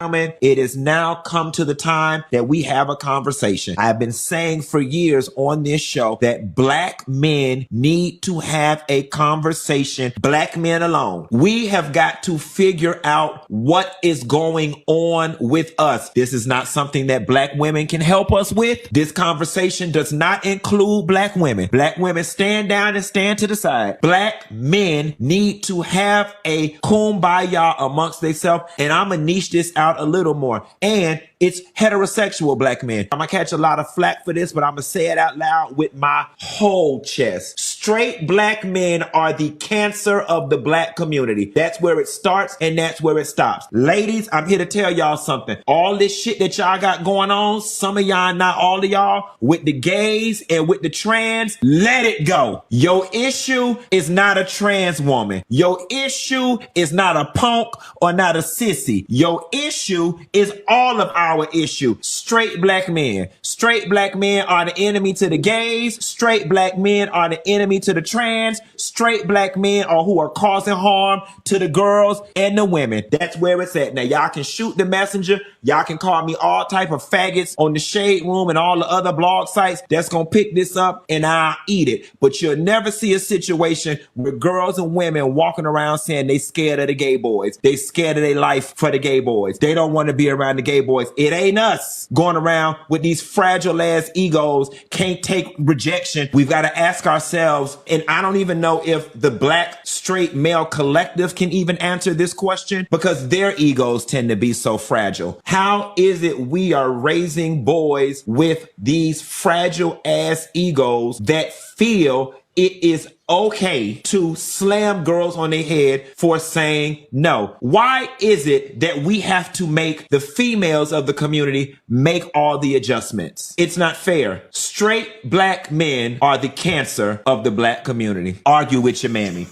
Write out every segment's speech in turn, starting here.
It has now come to the time that we have a conversation. I've been saying for years on this show that black men need to have a conversation, black men alone. We have got to figure out what is going on with us. This is not something that black women can help us with. This conversation does not include black women. Black women, stand down and stand to the side. Black men need to have a kumbaya amongst themselves, and I'm gonna niche this out a little more. And it's heterosexual black men. I'm gonna catch a lot of flack for this, but I'm gonna say it out loud with my whole chest. Straight black men are the cancer of the black community. That's where it starts and that's where it stops. Ladies, I'm here to tell y'all something. All this shit that y'all got going on, some of y'all, not all of y'all, with the gays and with the trans, let it go. Your issue is not a trans woman. Your issue is not a punk or not a sissy. Your issue is all of our issue. Straight black men. Straight black men are the enemy to the gays. Straight black men are the enemy to the trans. Straight black men are who are causing harm to the girls and the women. That's where it's at. Now, y'all can shoot the messenger. Y'all can call me all type of faggots on the Shade Room and all the other blog sites that's going to pick this up and I'll eat it. But you'll never see a situation where girls and women walking around saying they scared of the gay boys. They scared of their life for the gay boys. They don't want to be around the gay boys. It ain't us going around with these fragile ass egos, can't take rejection. We've got to ask ourselves, and I don't even know if the black straight male collective can even answer this question because their egos tend to be so fragile. How is it we are raising boys with these fragile ass egos that feel it is okay to slam girls on their head for saying no? Why is it that we have to make the females of the community make all the adjustments? It's not fair. Straight black men are the cancer of the black community. Argue with your mammy.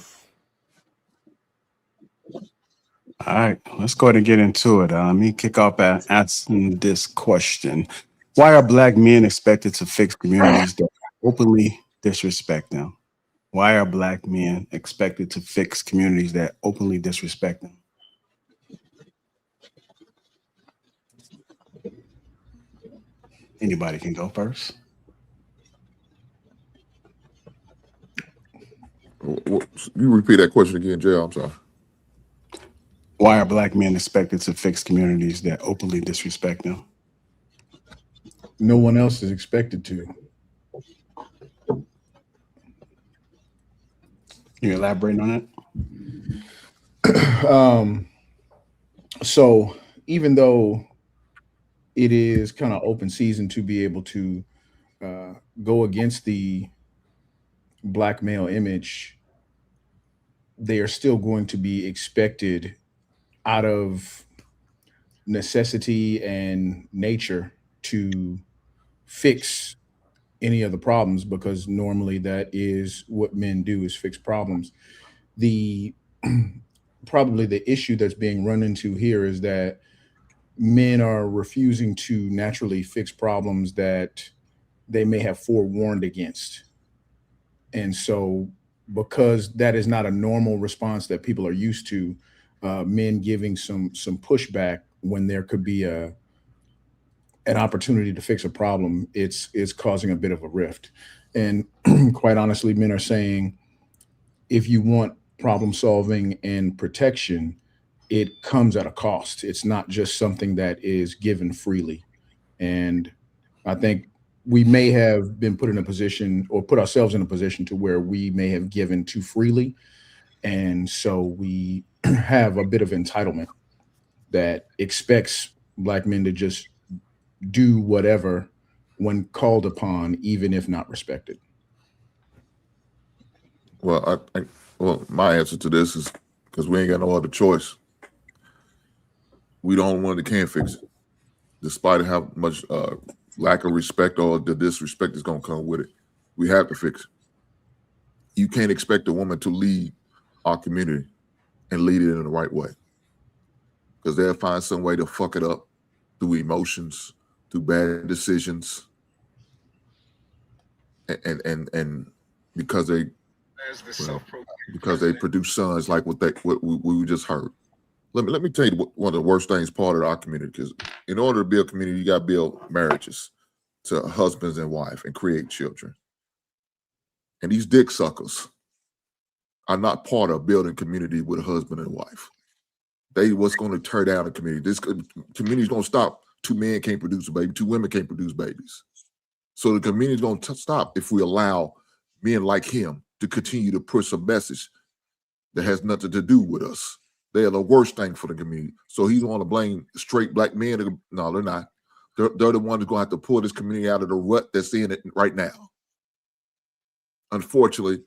All right, let's go ahead and get into it. Let me kick off by asking this question. Why are black men expected to fix communities that openly disrespect them? Why are black men expected to fix communities that openly disrespect them? Anybody can go first. You repeat that question again, JR, I'm sorry. Why are black men expected to fix communities that openly disrespect them? No one else is expected to. Can you elaborate on that? So even though it is kind of open season to be able to go against the black male image, they are still going to be expected out of necessity and nature to fix any of the problems, because normally that is what men do, is fix problems. The probably the issue that's being run into here is that men are refusing to naturally fix problems that they may have forewarned against. And so because that is not a normal response that people are used to, men giving some pushback when there could be an opportunity to fix a problem, it's causing a bit of a rift. And quite honestly, men are saying, if you want problem solving and protection, it comes at a cost. It's not just something that is given freely. And I think we may have been put in a position, or put ourselves in a position, to where we may have given too freely. And so we have a bit of entitlement that expects black men to just do whatever when called upon, even if not respected. Well, well, my answer to this is because we ain't got no other choice. We the only one that can fix it, despite how much lack of respect or the disrespect is going to come with it. We have to fix it. You can't expect a woman to lead our community and lead it in the right way, because they'll find some way to fuck it up through emotions, through bad decisions, and because they produce sons like what we just heard. let me tell you one of the worst things part of our community, because in order to build community, you got to build marriages to husbands and wife and create children. And these dick suckers are not part of building community with a husband and wife. They what's going to tear down the community. This community is going to stop. 2 men can't produce a baby. 2 women can't produce babies. So the community is going to stop if we allow men like him to continue to push a message that has nothing to do with us. They are the worst thing for the community. So he's going to blame straight black men. No, they're not. They're the ones who's going to have to pull this community out of the rut that's in it right now. Unfortunately,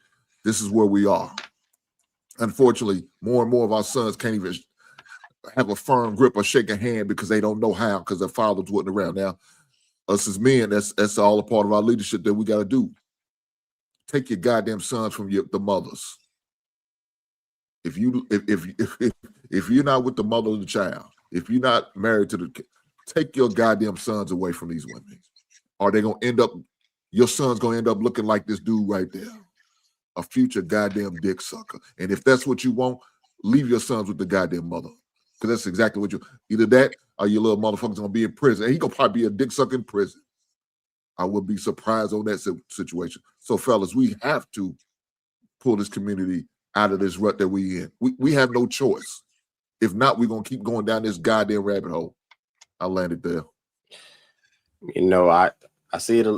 this is where we are. Unfortunately, more and more of our sons can't even have a firm grip or shake a hand because they don't know how, because their fathers wasn't around. Now, us as men, that's all a part of our leadership that we got to do. Take your goddamn sons from the mothers. If you're not with the mother of the child, if you're not married to the, take your goddamn sons away from these women. Or they're gonna end up, your son's gonna end up looking like this dude right there, a future goddamn dick sucker. And if that's what you want, leave your sons with the goddamn mother, because that's exactly what you. Either that or your little motherfucker's gonna be in prison, and he gonna probably be a dick sucker in prison. I would be surprised on that situation. So, fellas, we have to pull this community out of this rut that we in. We have no choice. If not, we're gonna keep going down this goddamn rabbit hole. I landed there. You know, I see it a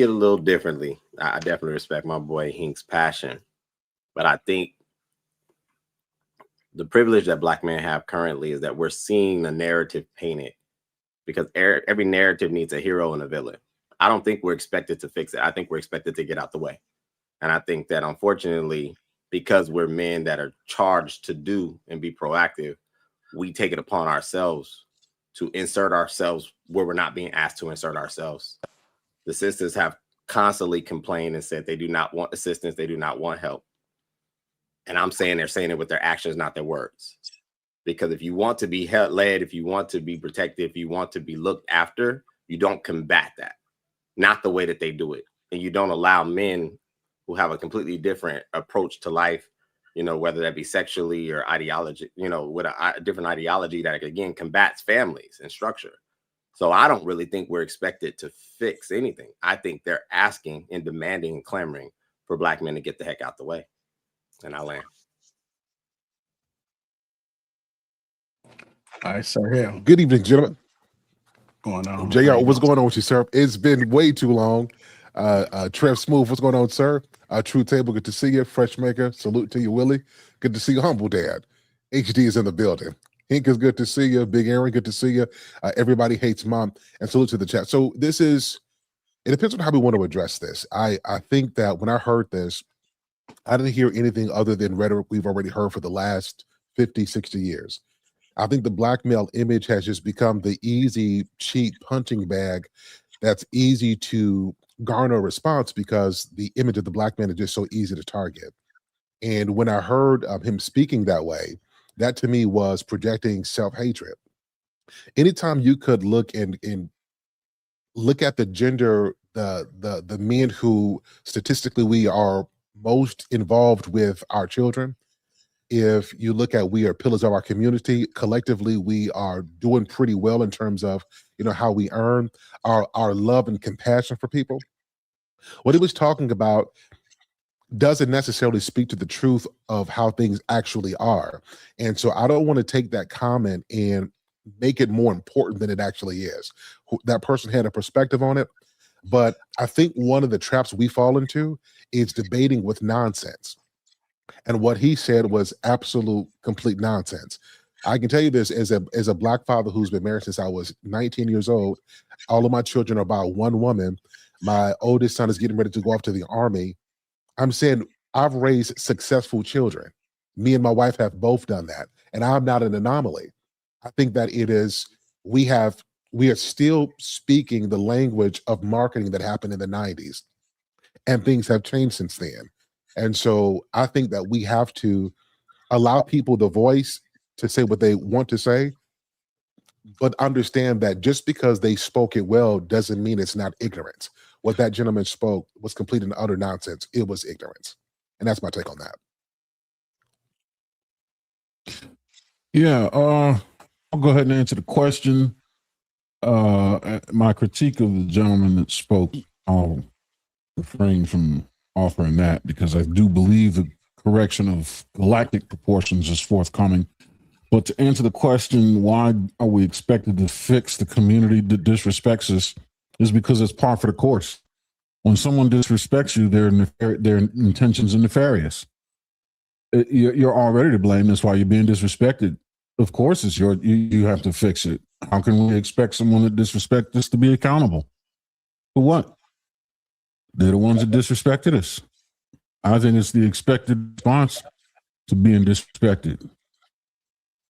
little differently. I definitely respect my boy Hink's passion, but I think the privilege that black men have currently is that we're seeing the narrative painted, because every narrative needs a hero and a villain. I don't think we're expected to fix it. I think we're expected to get out the way. And I think that, unfortunately, because we're men that are charged to do and be proactive, we take it upon ourselves to insert ourselves where we're not being asked to insert ourselves. The sisters have constantly complained and said they do not want assistance, they do not want help. And I'm saying they're saying it with their actions, not their words. Because if you want to be led, if you want to be protected, if you want to be looked after, you don't combat that. Not the way that they do it. And you don't allow men who have a completely different approach to life, you know, whether that be sexually or ideology, you know, with a different ideology that, again, combats families and structure. So I don't really think we're expected to fix anything. I think they're asking and demanding and clamoring for black men to get the heck out the way. And I land. All right, sir. Yeah. Good evening, gentlemen. Going on. JR, what's going on with you, sir? It's been way too long. Trev Smooth, what's going on, sir? True Table, good to see you. Fresh Maker, salute to you, Willie. Good to see you, Humble Dad. HD is in the building. Hink is good to see you. Big Aaron, good to see you. Everybody hates Mom, and salute to the chat. So this is, it depends on how we want to address this. I think that when I heard this, I didn't hear anything other than rhetoric we've already heard for the last 50, 60 years. I think the black male image has just become the easy, cheap punching bag that's easy to garner a response because the image of the black man is just so easy to target. And when I heard him speaking that way, that to me was projecting self-hatred. Anytime you could look and look at the gender, the men who statistically we are most involved with our children, if you look at, we are pillars of our community, collectively we are doing pretty well in terms of, you know, how we earn our love and compassion for people. What he was talking about doesn't necessarily speak to the truth of how things actually are. And so I don't want to take that comment and make it more important than it actually is. That person had a perspective on it, but I think one of the traps we fall into is debating with nonsense. And what he said was absolute, complete nonsense. I can tell you this, as a black father who's been married since I was 19 years old, all of my children are about one woman. My oldest son is getting ready to go off to the Army. I'm saying I've raised successful children. Me and my wife have both done that. And I'm not an anomaly. I think that it is, we are still speaking the language of marketing that happened in the 90s. And things have changed since then. And so I think that we have to allow people the voice to say what they want to say, but understand that just because they spoke it well doesn't mean it's not ignorance. What that gentleman spoke was complete and utter nonsense. It was ignorance. And that's my take on that. Yeah, I'll go ahead and answer the question. My critique of the gentleman that spoke, I'll refrain from offering that because I do believe the correction of galactic proportions is forthcoming. But to answer the question, why are we expected to fix the community that disrespects us, is because it's par for the course. When someone disrespects you, their intentions are nefarious. You're already to blame. That's why you're being disrespected. Of course, it's you have to fix it. How can we expect someone that disrespects us to be accountable? For what? They're the ones that disrespected us. I think it's the expected response to being disrespected.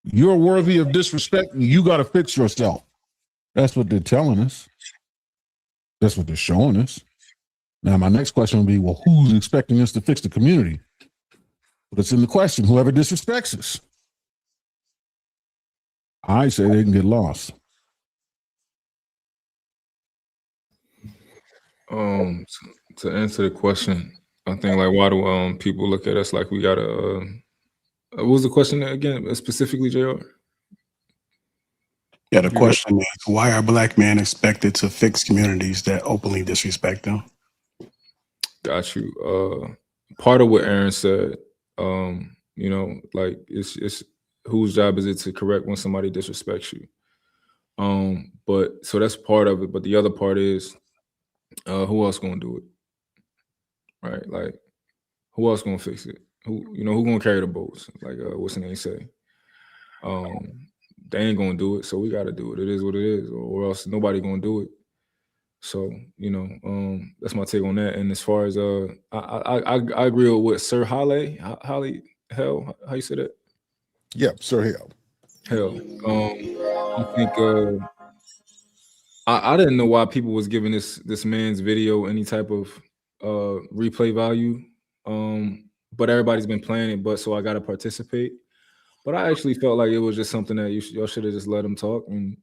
You're worthy of disrespect, and you got to fix yourself. That's what they're telling us. That's what they're showing us. Now, my next question will be, well, who's expecting us to fix the community? But it's in the question, whoever disrespects us. I say they can get lost. To answer the question, I think like why do people look at us like we gotta what was the question again specifically, JR? Yeah, the question is, why are black men expected to fix communities that openly disrespect them? Got you. Part of what Aaron said, you know, like it's whose job is it to correct when somebody disrespects you? But so that's part of it. But the other part is, who else gonna do it? Right? Like, who else gonna fix it? Who gonna carry the boats? Like, what's the name say? They ain't gonna do it, so we gotta do it. It is what it is, or else nobody gonna do it. So, that's my take on that. And as far as I agree with what Sir Holly, how you say that? Yep, Sir Hell. I think I didn't know why people was giving this man's video any type of replay value. But everybody's been playing it, but so I gotta participate. But I actually felt like it was just something that y'all should have just let him talk and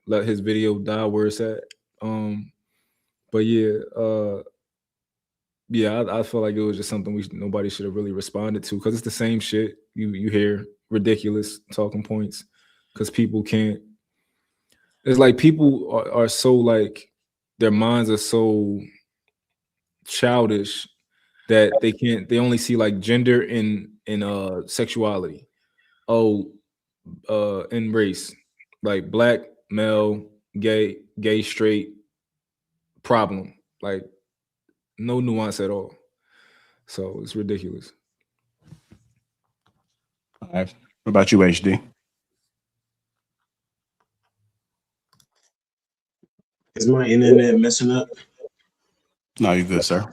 let his video die where it's at. But I feel like it was just something nobody should have really responded to, because it's the same shit you hear, ridiculous talking points, because people can't. It's like people are so like, their minds are so childish that they only see like gender and sexuality. In race, like black, male, gay, straight, problem, like no nuance at all. So it's ridiculous. All right. What about you, HD? Is my internet messing up? No, you good, sir.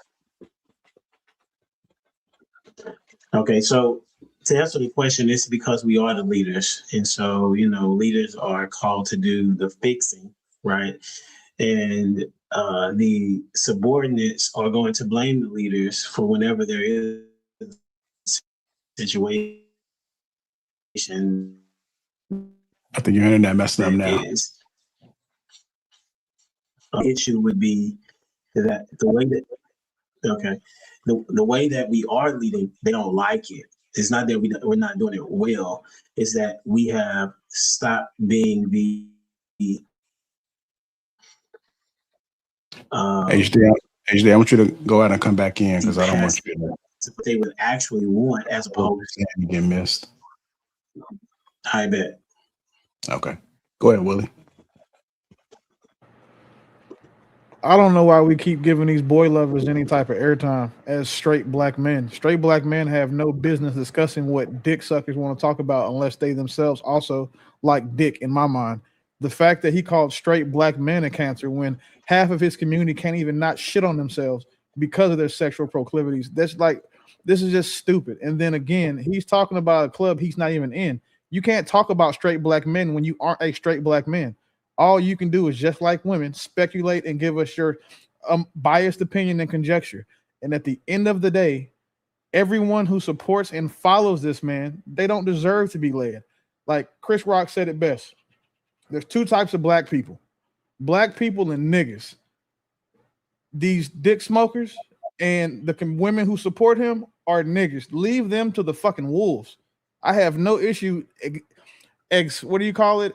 Okay, so to answer the question, it's because we are the leaders. And so, leaders are called to do the fixing, right? And the subordinates are going to blame the leaders for whenever there is a situation. I think your internet messing up now. Issue would be that the way that we are leading, they don't like it. It's not that we're not doing it well. It's that we have stopped being the HD, I want you to go out and come back in, because I don't want you to what they would actually want, as opposed to get missed. I bet. Okay, go ahead, Willie. I don't know why we keep giving these boy lovers any type of airtime as straight black men. Straight black men have no business discussing what dick suckers want to talk about unless they themselves also like dick, in my mind. The fact that he called straight black men a cancer when half of his community can't even not shit on themselves because of their sexual proclivities. This is just stupid. And then again, he's talking about a club he's not even in. You can't talk about straight black men when you aren't a straight black man. All you can do is, just like women, speculate and give us your biased opinion and conjecture. And at the end of the day, everyone who supports and follows this man, they don't deserve to be led. Like Chris Rock said it best. There's two types of black people and niggas. These dick smokers and the women who support him are niggas. Leave them to the fucking wolves. I have no issue what do you call it?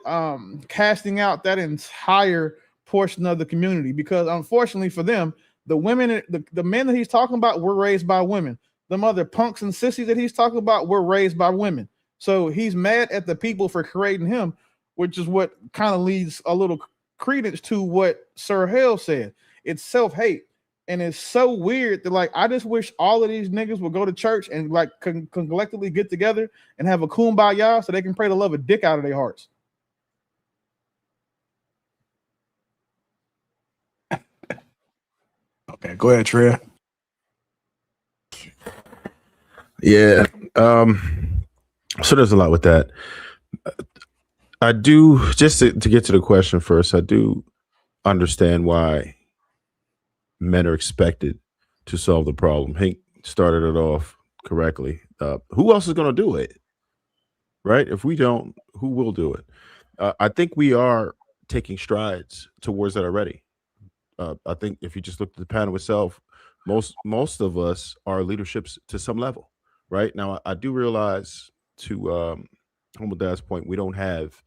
Casting out that entire portion of the community, because unfortunately for them, the women, the men that he's talking about were raised by women. Them other punks and sissies that he's talking about were raised by women. So he's mad at the people for creating him, which is what kind of leads a little credence to what Sir Hale said. It's self-hate. And it's so weird that, like, I just wish all of these niggas would go to church and like can collectively get together and have a kumbaya so they can pray to love a dick out of their hearts. Okay, go ahead, Trey. Yeah. So there's a lot with that. I do, just to get to the question first, I do understand why men are expected to solve the problem. Hank started it off correctly. Who else is going to do it? Right? If we don't, who will do it? I think we are taking strides towards that already. I think if you just look at the panel itself, most of us are leaderships to some level. Right now, I do realize, to Humble Dad's point, we don't have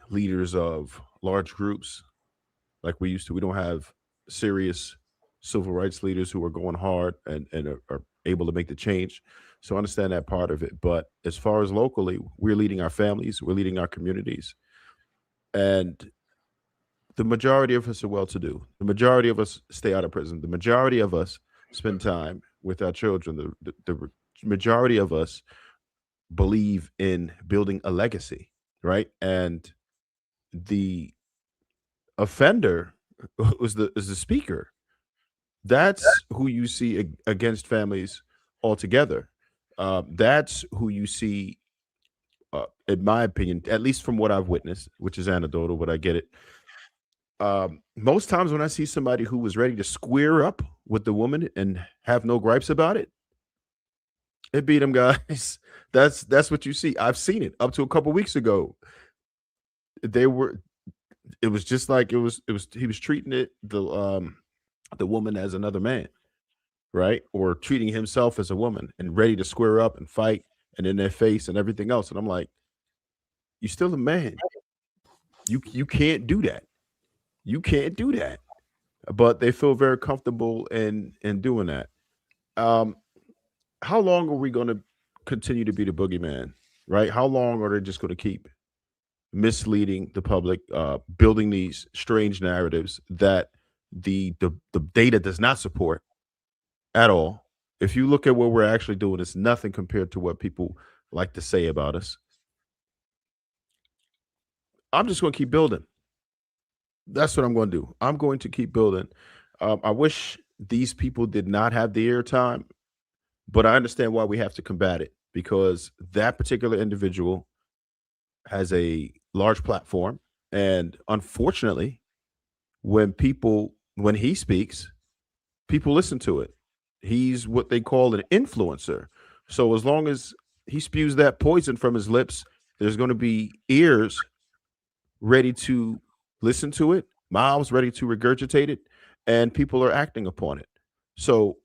leaders of large groups like we used to. We don't have serious civil rights leaders who are going hard and are able to make the change. So I understand that part of it. But as far as locally, we're leading our families, we're leading our communities. And the majority of us are well-to-do. The majority of us stay out of prison. The majority of us spend time with our children. The majority of us believe in building a legacy, right? And the offender is the speaker. That's who you see against families altogether. That's who you see, in my opinion, at least from what I've witnessed, which is anecdotal, but I get it. Most times when I see somebody who was ready to square up with the woman and have no gripes about it, it beat them guys. That's what you see. I've seen it up to a couple weeks ago. It was just like he was treating the woman as another man, right? Or treating himself as a woman and ready to square up and fight and in their face and everything else. And I'm like, you're still a man. You can't do that. You can't do that. But they feel very comfortable in doing that. How long are we going to continue to be the boogeyman, right? How long are they just going to keep misleading the public, building these strange narratives that the data does not support at all? If you look at what we're actually doing, it's nothing compared to what people like to say about us. I'm just going to keep building. That's what I'm going to do. I'm going to keep building. I wish these people did not have the airtime, but I understand why we have to combat it, because that particular individual has a large platform. And unfortunately, when he speaks, people listen to it. He's what they call an influencer. So as long as he spews that poison from his lips, there's going to be ears ready to listen to it, mouths ready to regurgitate it, and people are acting upon it. So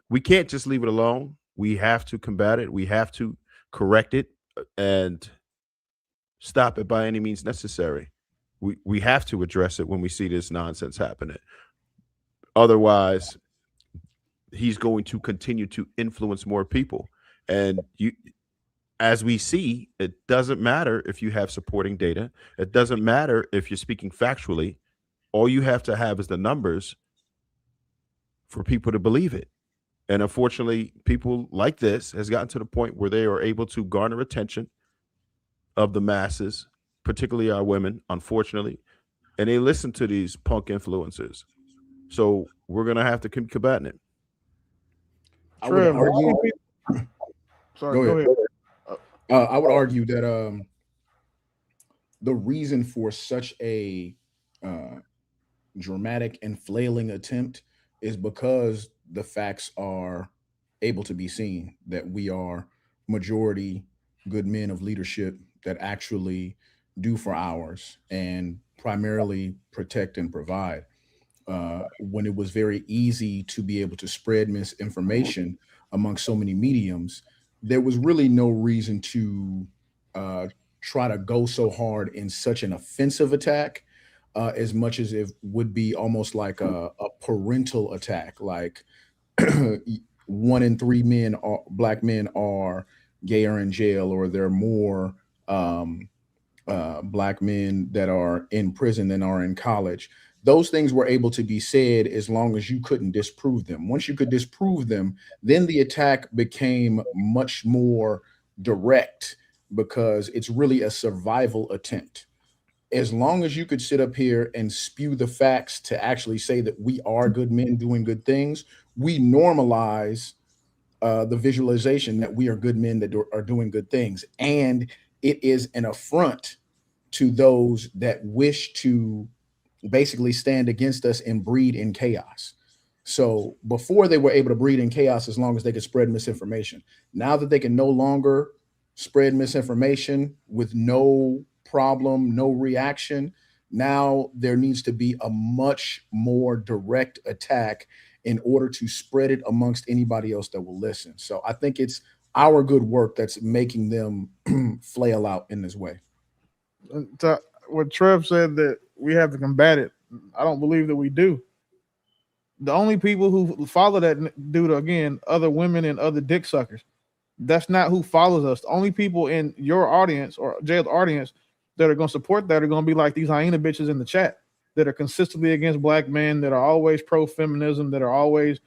we can't just leave it alone. We have to combat it. We have to correct it and stop it by any means necessary. We have to address it when we see this nonsense happening. Otherwise, he's going to continue to influence more people. And as we see, it doesn't matter if you have supporting data. It doesn't matter if you're speaking factually. All you have to have is the numbers for people to believe it. And unfortunately, people like this has gotten to the point where they are able to garner attention of the masses, particularly our women, unfortunately, and they listen to these punk influencers. So we're going to have to keep combating it. I would argue. Sorry, go ahead. I would argue that the reason for such a dramatic and flailing attempt is because the facts are able to be seen, that we are majority good men of leadership that actually do for ours and primarily protect and provide. When it was very easy to be able to spread misinformation among so many mediums, there was really no reason to try to go so hard in such an offensive attack, as much as it would be almost like a parental attack. Like 1 in 3 men, black men, are gay or in jail, or there are more black men that are in prison than are in college. Those things were able to be said as long as you couldn't disprove them. Once you could disprove them, then the attack became much more direct, because it's really a survival attempt. As long as you could sit up here and spew the facts to actually say that we are good men doing good things, we normalize the visualization that we are good men that are doing good things. And it is an affront to those that wish to basically stand against us and breed in chaos. So before, they were able to breed in chaos as long as they could spread misinformation. Now that they can no longer spread misinformation with no problem, no reaction, now there needs to be a much more direct attack in order to spread it amongst anybody else that will listen. So I think it's our good work that's making them flail out in this way. What Trev said, that we have to combat it, I don't believe that we do. The only people who follow that dude are, again, other women and other dick suckers. That's not who follows us. The only people in your audience or Jay's audience that are going to support that are going to be like these hyena bitches in the chat that are consistently against black men, that are always pro-feminism, that are always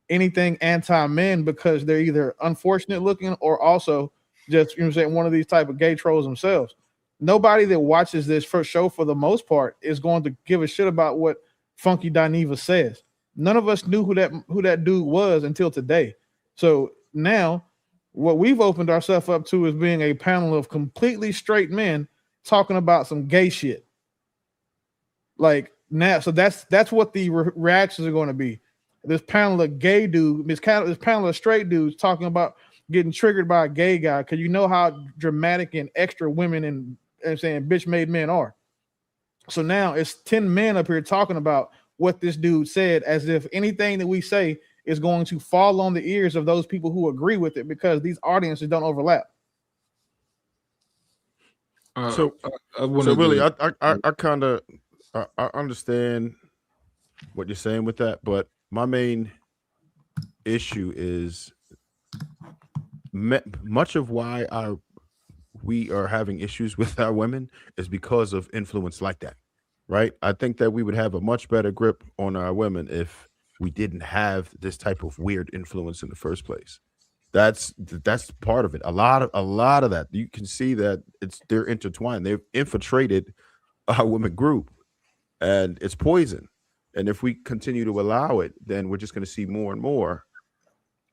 anything anti-men, because they're either unfortunate looking or also just, you know what I'm saying, one of these type of gay trolls themselves. Nobody that watches this first show, for the most part, is going to give a shit about what Funky Dineva says. None of us knew who that dude was until today. So now what we've opened ourselves up to is being a panel of completely straight men talking about some gay shit. Like now, so that's what the reactions are going to be. This panel of gay dudes, this panel of straight dudes talking about getting triggered by a gay guy, because you know how dramatic and extra women and I'm saying bitch made men are. So now it's 10 men up here talking about what this dude said, as if anything that we say is going to fall on the ears of those people who agree with it, because these audiences don't overlap. So really, I kind of I understand what you're saying with that, but my main issue is much of why we are having issues with our women is because of influence like that, right? I think that we would have a much better grip on our women if we didn't have this type of weird influence in the first place. That's part of it. A lot of that, you can see that they're intertwined. They've infiltrated our women group, and it's poison. And if we continue to allow it, then we're just going to see more and more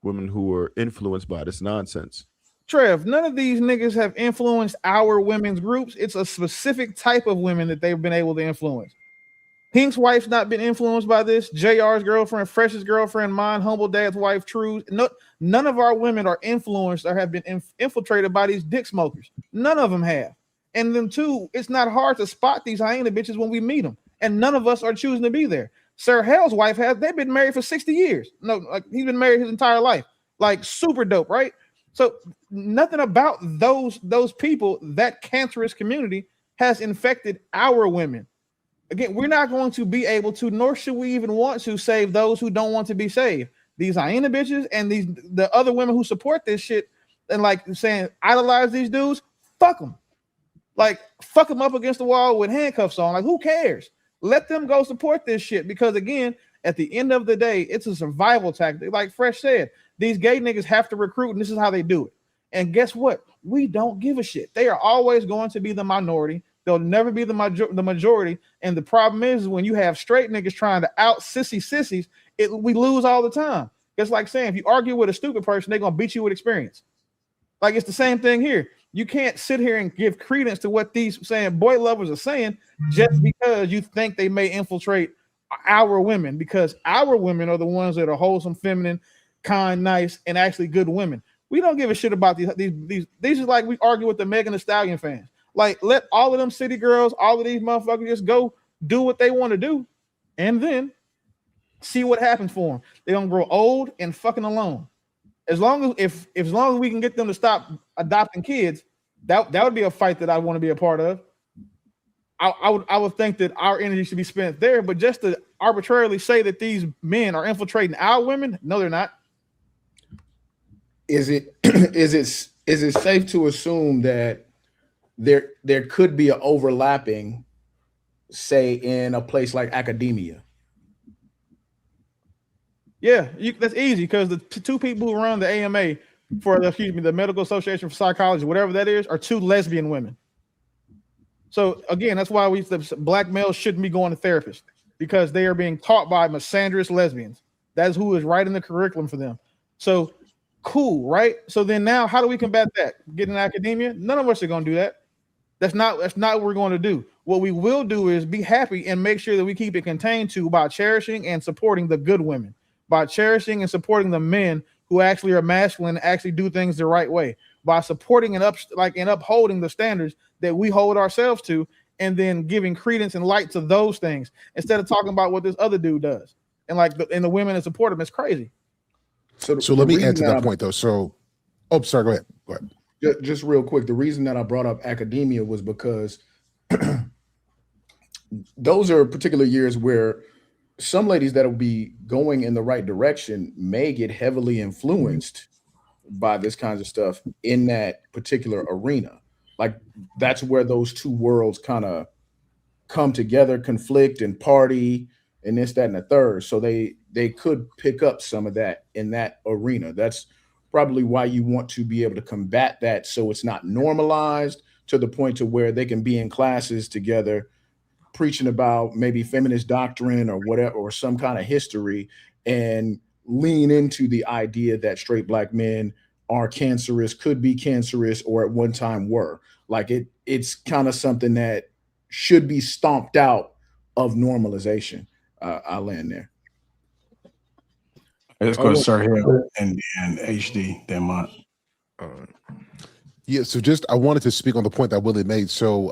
women who are influenced by this nonsense. Trev, none of these niggas have influenced our women's groups. It's a specific type of women that they've been able to influence. Pink's wife's not been influenced by this. JR's girlfriend, Fresh's girlfriend, mine, Humble Dad's wife, True's. No, none of our women are influenced or have been infiltrated by these dick smokers. None of them have. And then two, it's not hard to spot these hyena bitches when we meet them. And none of us are choosing to be there. Sir Hell's wife they've been married for 60 years. No, like he's been married his entire life. Like super dope, right? So nothing about those people, that cancerous community, has infected our women. Again, we're not going to be able to, nor should we even want to, save those who don't want to be saved. These hyena bitches and the other women who support this shit and like saying idolize these dudes, fuck them. Like fuck them up against the wall with handcuffs on. Like who cares? Let them go support this shit, because again, at the end of the day, it's a survival tactic. Like Fresh said, these gay niggas have to recruit, and this is how they do it. And guess what? We don't give a shit. They are always going to be the minority. They'll never be the majority. And the problem is when you have straight niggas trying to out sissies, we lose all the time. It's like saying if you argue with a stupid person, they're gonna beat you with experience. Like it's the same thing here. You can't sit here and give credence to what these saying boy lovers are saying just because you think they may infiltrate our women, because our women are the ones that are wholesome, feminine, kind, nice, and actually good women. We don't give a shit about these. These are like we argue with the Megan Thee Stallion fans. Like let all of them city girls, all of these motherfuckers just go do what they want to do, and then see what happens for them. They're gonna grow old and fucking alone. As long as we can get them to stop adopting kids, That would be a fight that I want to be a part of. I would think that our energy should be spent there, but just to arbitrarily say that these men are infiltrating our women, no, they're not. Is it is it safe to assume that there could be an overlapping, say, in a place like academia? Yeah, that's easy because the two people who run the AMA for the Medical Association for Psychology, whatever that is, are two lesbian women. So again, that's why the black males shouldn't be going to therapists, because they are being taught by misandrous lesbians. That is who is writing the curriculum for them. So cool, right? So then now, how do we combat that? Get in academia? None of us are going to do that. That's not what we're going to do. What we will do is be happy and make sure that we keep it contained to by cherishing and supporting the good women, by cherishing and supporting the men who actually are masculine, actually do things the right way, by supporting and upholding the standards that we hold ourselves to, and then giving credence and light to those things instead of talking about what this other dude does and the women that support him. It's crazy. So let me add to that point though. So, sorry, go ahead. Go ahead. Just real quick, the reason that I brought up academia was because those are particular years where some ladies that will be going in the right direction may get heavily influenced by this kinds of stuff in that particular arena. Like that's where those two worlds kind of come together, conflict and party and this, that, and the third. So they could pick up some of that in that arena. That's probably why you want to be able to combat that, so it's not normalized to the point to where they can be in classes together preaching about maybe feminist doctrine or whatever, or some kind of history, and lean into the idea that straight black men are cancerous, could be cancerous, or at one time were. Like it's kind of something that should be stomped out of normalization. I'll land there. Let's go to Sir Hill and HD, then Mont. Yeah, so just I wanted to speak on the point that Willie made. So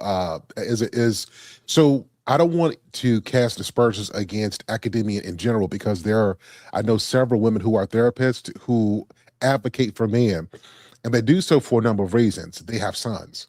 so I don't want to cast aspersions against academia in general, because I know several women who are therapists who advocate for men, and they do so for a number of reasons. They have sons.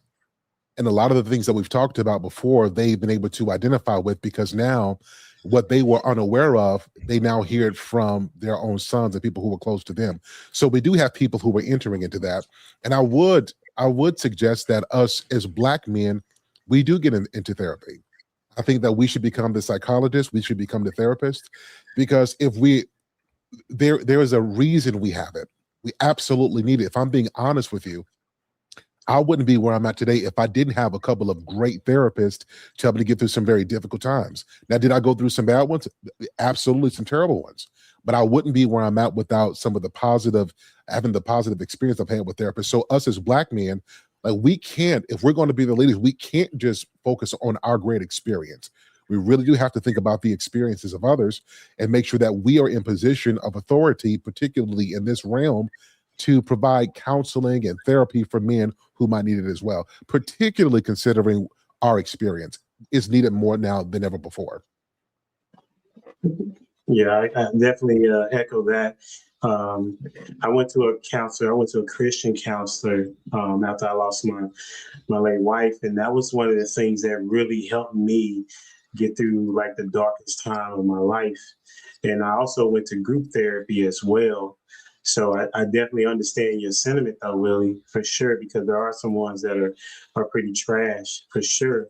And a lot of the things that we've talked about before, they've been able to identify with, because now what they were unaware of, they now hear it from their own sons and people who were close to them. So we do have people who are entering into that. And I would suggest that us as black men, we do get into therapy. I think that we should become the psychologist, we should become the therapist, because if there is a reason we have it. We absolutely need it. If I'm being honest with you, I wouldn't be where I'm at today if I didn't have a couple of great therapists to help me get through some very difficult times. Now, did I go through some bad ones? Absolutely, some terrible ones. But I wouldn't be where I'm at without some of having the positive experience I've had with therapists. So us as black men, like, we can't, if we're going to be the leaders, we can't just focus on our great experience. We really do have to think about the experiences of others and make sure that we are in position of authority, particularly in this realm, to provide counseling and therapy for men who might need it as well, particularly considering our experience is needed more now than ever before. Yeah, I definitely echo that. I went to a counselor. I went to a Christian counselor after I lost my late wife, and that was one of the things that really helped me get through like the darkest time of my life. And I also went to group therapy as well. So I definitely understand your sentiment, though, Willie, for sure, because there are some ones that are pretty trash, for sure.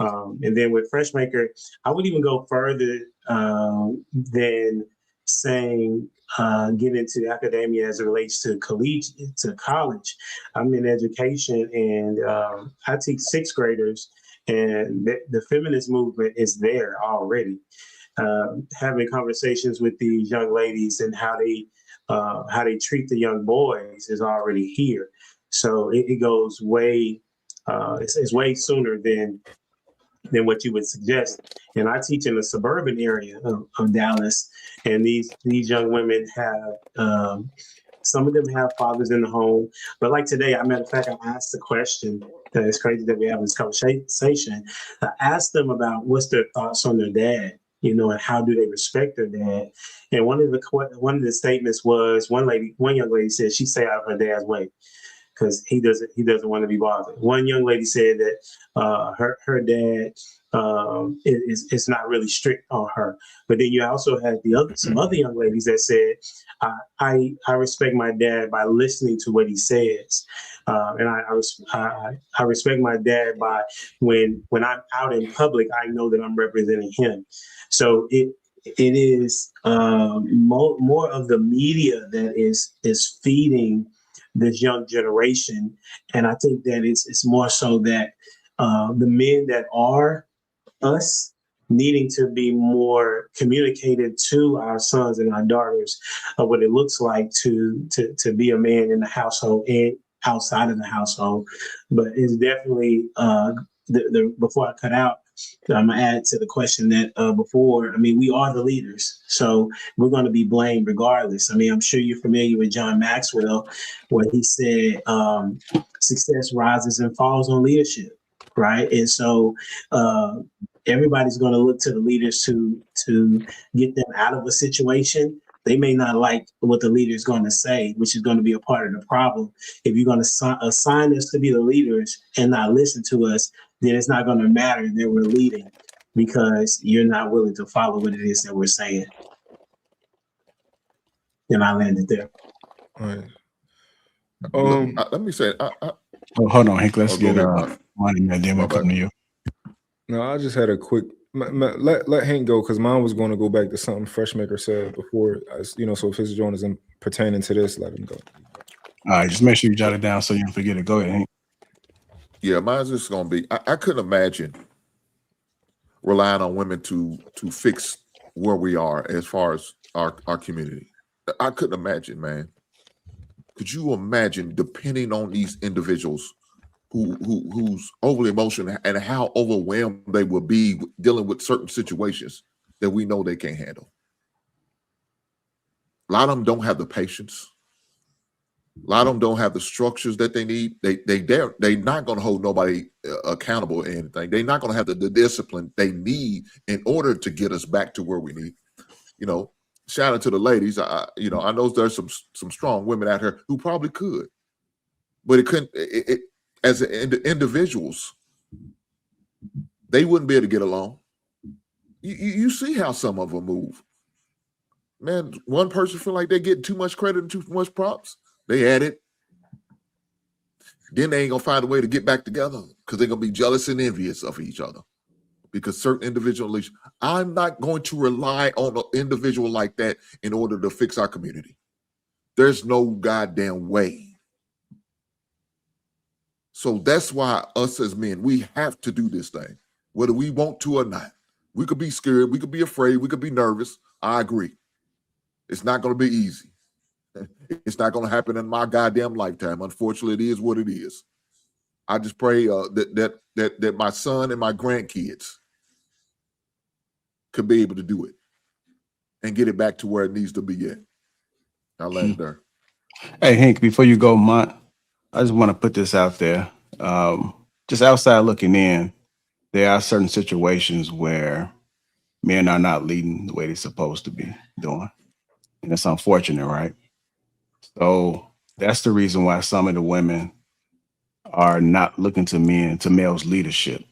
And then with Freshmaker, I would even go further than saying get into academia as it relates to college. I'm in education, and I teach sixth graders, and the feminist movement is there already. Having conversations with these young ladies and how they treat the young boys is already here. So it goes way, it's way sooner than what you would suggest. And I teach in a suburban area of Dallas, and these young women have, some of them have fathers in the home. But like today, matter of fact, I asked the question, that it's crazy that we have this conversation. I asked them about what's their thoughts on their dad, and how do they respect their dad. And one of the statements was, one young lady said she stayed out of her dad's way, because he doesn't want to be bothered. One young lady said that her dad is not really strict on her. But then you also had some other young ladies that said, I respect my dad by listening to what he says, and I respect my dad by when I'm out in public, I know that I'm representing him. So it is more of the media that is feeding this young generation, and I think that it's more so that the men that are us needing to be more communicated to our sons and our daughters of what it looks like to be a man in the household and outside of the household. But it's definitely before I cut out, I'm gonna add to the question that before. I mean, we are the leaders, so we're going to be blamed regardless. I mean, I'm sure you're familiar with John Maxwell, where he said, "Success rises and falls on leadership." Right, and so everybody's going to look to the leaders to get them out of a situation. They may not like what the leader is going to say, which is going to be a part of the problem. If you're going to assign us to be the leaders and not listen to us, then it's not going to matter that we're leading, because you're not willing to follow what it is that we're saying. And I landed there. All right. Let me say, hold on, Hank. Let's go get ahead, Monty, and then we'll come to you. No, I just had a quick let Hank go, because mine was going to go back to something Freshmaker said before. So if his joint isn't pertaining to this, let him go. All right, just make sure you jot it down so you don't forget it. Go ahead, Hank. Yeah, mine's just gonna be. I couldn't imagine relying on women to fix where we are as far as our community. I couldn't imagine, man. Could you imagine depending on these individuals who's overly emotional and how overwhelmed they will be dealing with certain situations that we know they can't handle? A lot of them don't have the patience. A lot of them don't have the structures that they need. They're not going to hold nobody accountable or anything. They're not going to have the discipline they need in order to get us back to where we need. Shout out to the ladies. I know there's some strong women out here who probably could, but it couldn't. As individuals, they wouldn't be able to get along. You see how some of them move. Man, one person feel like they're getting too much credit and too much props. They add it. Then they ain't gonna find a way to get back together because they're gonna be jealous and envious of each other. Because certain individuals, I'm not going to rely on an individual like that in order to fix our community. There's no goddamn way. So that's why us as men, we have to do this thing, whether we want to or not. We could be scared, we could be afraid, we could be nervous. I agree. It's not going to be easy. It's not going to happen in my goddamn lifetime. Unfortunately, it is what it is. I just pray that my son and my grandkids could be able to do it and get it back to where it needs to be at. I'll land there. Hey, Hank, before you go, I just want to put this out there. Just outside looking in, there are certain situations where men are not leading the way they're supposed to be doing. And it's unfortunate, right? So that's the reason why some of the women are not looking to males' leadership.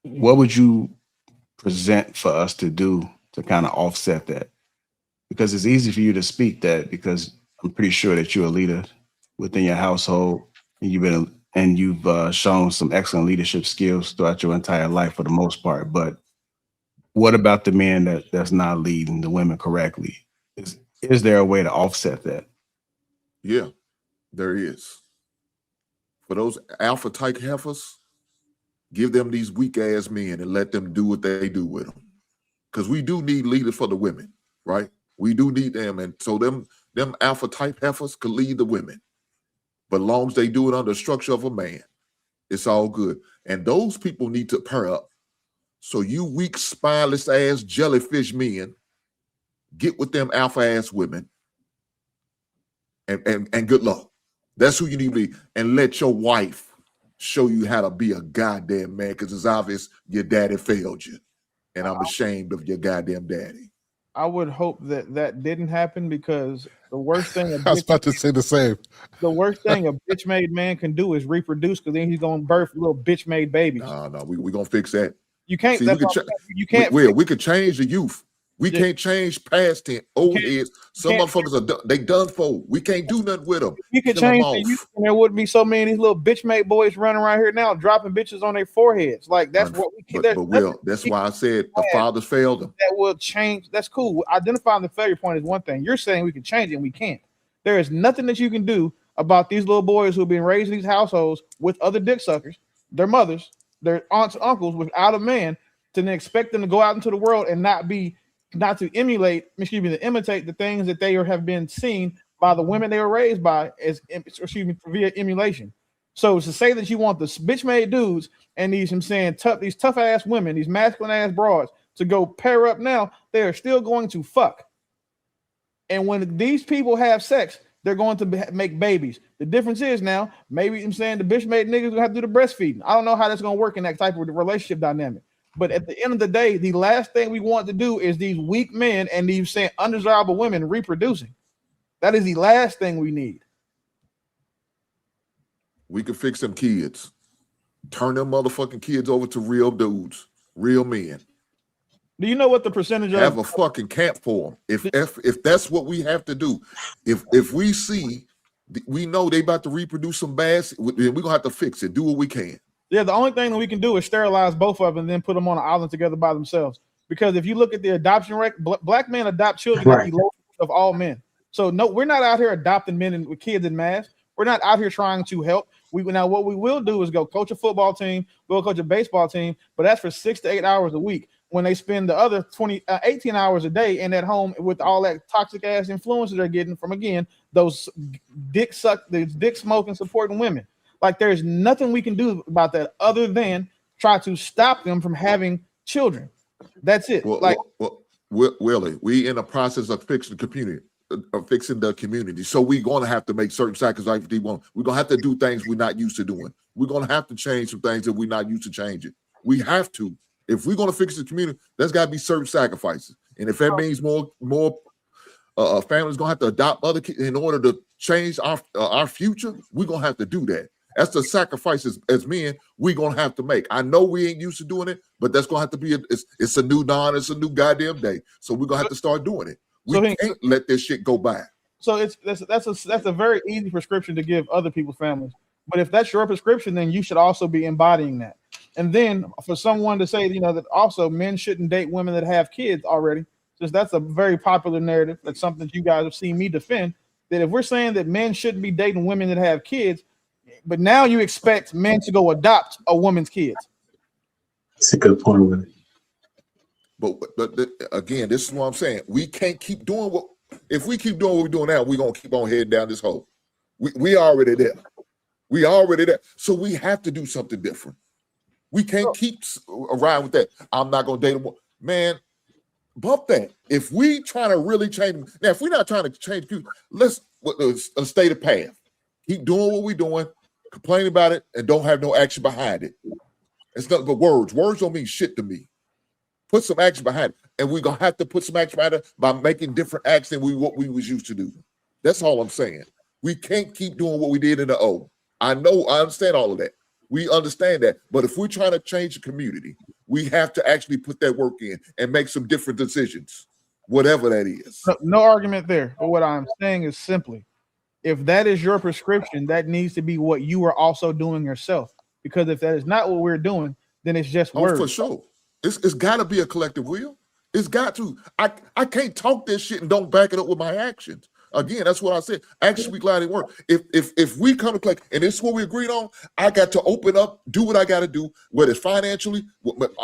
What would you present for us to do to kind of offset that? Because it's easy for you to speak that, because I'm pretty sure that you're a leader within your household, and you've shown some excellent leadership skills throughout your entire life for the most part. But what about the men that's not leading the women correctly? Is there a way to offset that? Yeah, there is. For those alpha type heifers, give them these weak ass men and let them do what they do with them. Because we do need leaders for the women, right? We do need them. And so them alpha type heifers could lead the women. But as long as they do it under the structure of a man, it's all good. And those people need to pair up. So you weak, spineless ass jellyfish men, get with them alpha ass women and good luck. That's who you need to be. And let your wife show you how to be a goddamn man, because it's obvious your daddy failed you. And I'm ashamed of your goddamn daddy. I would hope that that didn't happen, because the worst thing I was about to say the same. the worst thing a bitch made man can do is reproduce, because then he's gonna birth little bitch made babies. No, we gonna fix that. You can't. See, That's we what can I'm saying. You can't. we could change the youth. We Yeah. can't change past tense, old can't- heads. Some can't- motherfuckers they done for. We can't do nothing with them. You could Kill 'em change off. the youth, and there wouldn't be so many of these little bitch made boys running around here now, dropping bitches on their foreheads. Like that's what we can. But Will, that's why I said the fathers failed them. That will change. That's cool. Identifying the failure point is one thing. You're saying we can change it, and we can't. There is nothing that you can do about these little boys who've been raised in these households with other dick suckers, their mothers, their aunts, and uncles, without a man, to then expect them to go out into the world and not to imitate the things that they have been seen by the women they were raised by via emulation. So to say that you want the bitch made dudes and these tough ass women, these masculine ass broads, to go pair up now, they are still going to fuck. And when these people have sex, they're going to make babies. The difference is now, maybe I'm saying the bitch made niggas gonna have to do the breastfeeding. I don't know how that's gonna work in that type of relationship dynamic. But at the end of the day, the last thing we want to do is these weak men and these saying undesirable women reproducing. That is the last thing we need. We can fix them kids. Turn them motherfucking kids over to real dudes, real men. Do you know what the percentage of have a fucking camp for them? If that's what we have to do, if we see, we know they about to reproduce some bass, we're gonna have to fix it. Do what we can. Yeah, the only thing that we can do is sterilize both of them and then put them on an island together by themselves. Because if you look at the adoption rate, black men adopt children at the lowest of all men. So no, we're not out here adopting men with kids in mass. We're not out here trying to help. Now what we will do is go coach a football team, we'll coach a baseball team, but that's for 6 to 8 hours a week. When they spend the other 18 hours a day in at home with all that toxic ass influences they're getting from, again, those dick smoking supporting women. Like there's nothing we can do about that other than try to stop them from having children. That's it. Willie, we in the process of fixing the community. So we're going to have to make certain sacrifices. We're going to have to do things we're not used to doing. We're going to have to change some things that we're not used to changing. We have to. If we're going to fix the community, there's got to be certain sacrifices. And if that means more families going to have to adopt other kids in order to change our future, we're going to have to do that. That's the sacrifices as men we're going to have to make. I know we ain't used to doing it, but that's going to have to be, it's a new dawn. It's a new goddamn day. So we're going to have to start doing it. We can't let this shit go by. So that's a very easy prescription to give other people's families. But if that's your prescription, then you should also be embodying that. And then for someone to say, that also men shouldn't date women that have kids already, since that's a very popular narrative, that's something that you guys have seen me defend, that if we're saying that men shouldn't be dating women that have kids, but now you expect men to go adopt a woman's kids. That's a good point, Willie. But again, this is what I'm saying. We can't keep doing if we keep doing what we're doing now, we're going to keep on heading down this hole. We already there. We already there. So we have to do something different. We can't keep around with that. I'm not going to date them. Man, bump that. If we trying to really change, now if we're not trying to change people, let's stay the path. Keep doing what we're doing, complain about it, and don't have no action behind it. It's nothing but words. Words don't mean shit to me. Put some action behind it. And we're going to have to put some action behind it by making different acts than what we was used to do. That's all I'm saying. We can't keep doing what we did in the O. I understand all of that. We understand that. But if we're trying to change the community, we have to actually put that work in and make some different decisions, whatever that is. No argument there. But what I'm saying is simply, if that is your prescription, that needs to be what you are also doing yourself. Because if that is not what we're doing, then it's just words. Oh, for sure. It's got to be a collective will. It's got to. I can't talk this shit and don't back it up with my actions. Again, that's what I said. Actions speak louder than words. If we come to collect, and this is what we agreed on, I got to open up, do what I got to do, whether it's financially,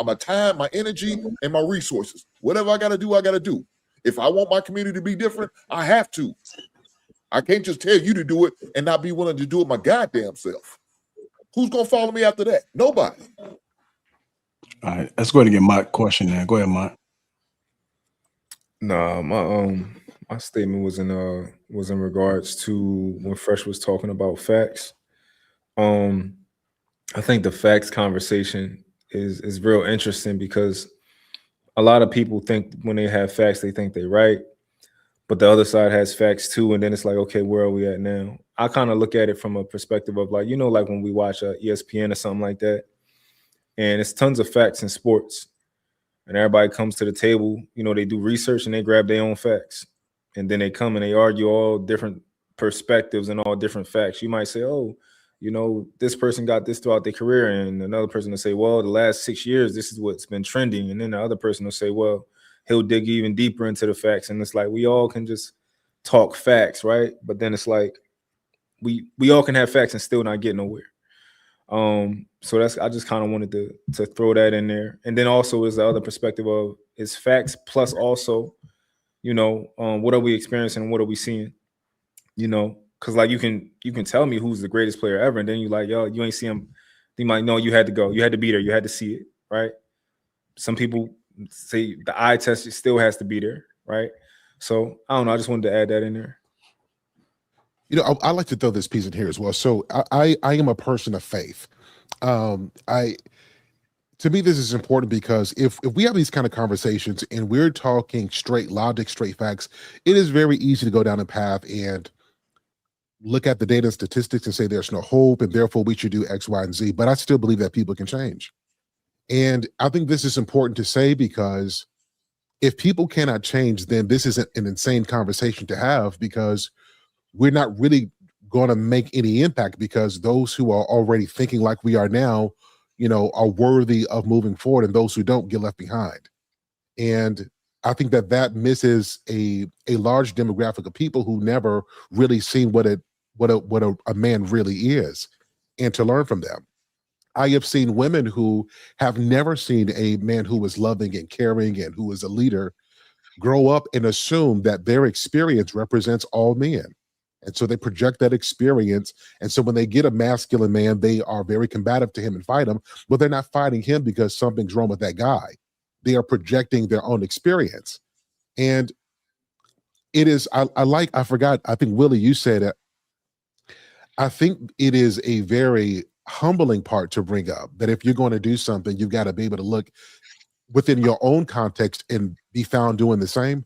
my time, my energy, and my resources. Whatever I got to do, I got to do. If I want my community to be different, I have to. I can't just tell you to do it and not be willing to do it my goddamn self. Who's going to follow me after that? Nobody. All right, let's go ahead and get my question now. Go ahead, Mike. Nah, my statement was in regards to when Fresh was talking about facts. I think the facts conversation is real interesting because a lot of people think when they have facts, they think they're right, but the other side has facts too. And then it's like, okay, where are we at now? I kind of look at it from a perspective of like, like when we watch ESPN or something like that, and it's tons of facts in sports, and everybody comes to the table, they do research and they grab their own facts, and then they come and they argue all different perspectives and all different facts. You might say, oh, this person got this throughout their career, and another person will say, well, the last 6 years, this is what's been trending. And then the other person will say, well, he'll dig even deeper into the facts. And it's like, we all can just talk facts, right? But then it's like, we all can have facts and still not get nowhere. So I just kind of wanted to throw that in there. And then also is the other perspective of is facts plus also, what are we experiencing and what are we seeing? Because like you can tell me who's the greatest player ever, and then you like, yo, you ain't see him. You might know you had to go, you had to be there, you had to see it, right? Some people say the eye test still has to be there, right? So I don't know. I just wanted to add that in there. I like to throw this piece in here as well. So I am a person of faith. To me, this is important because if we have these kind of conversations and we're talking straight logic, straight facts, it is very easy to go down a path and look at the data and statistics and say there's no hope and therefore we should do X, Y, and Z. But I still believe that people can change. And I think this is important to say because if people cannot change, then this is an insane conversation to have because we're not really going to make any impact because those who are already thinking like we are now, are worthy of moving forward, and those who don't get left behind. And I think that misses a large demographic of people who never really seen what a man really is, and to learn from them. I have seen women who have never seen a man who was loving and caring and who is a leader grow up and assume that their experience represents all men. And so they project that experience. And so when they get a masculine man, they are very combative to him and fight him, but they're not fighting him because something's wrong with that guy. They are projecting their own experience. And it is, I forgot, I think, Willie, you said it. I think it is a very humbling part to bring up that if you're going to do something, you've got to be able to look within your own context and be found doing the same.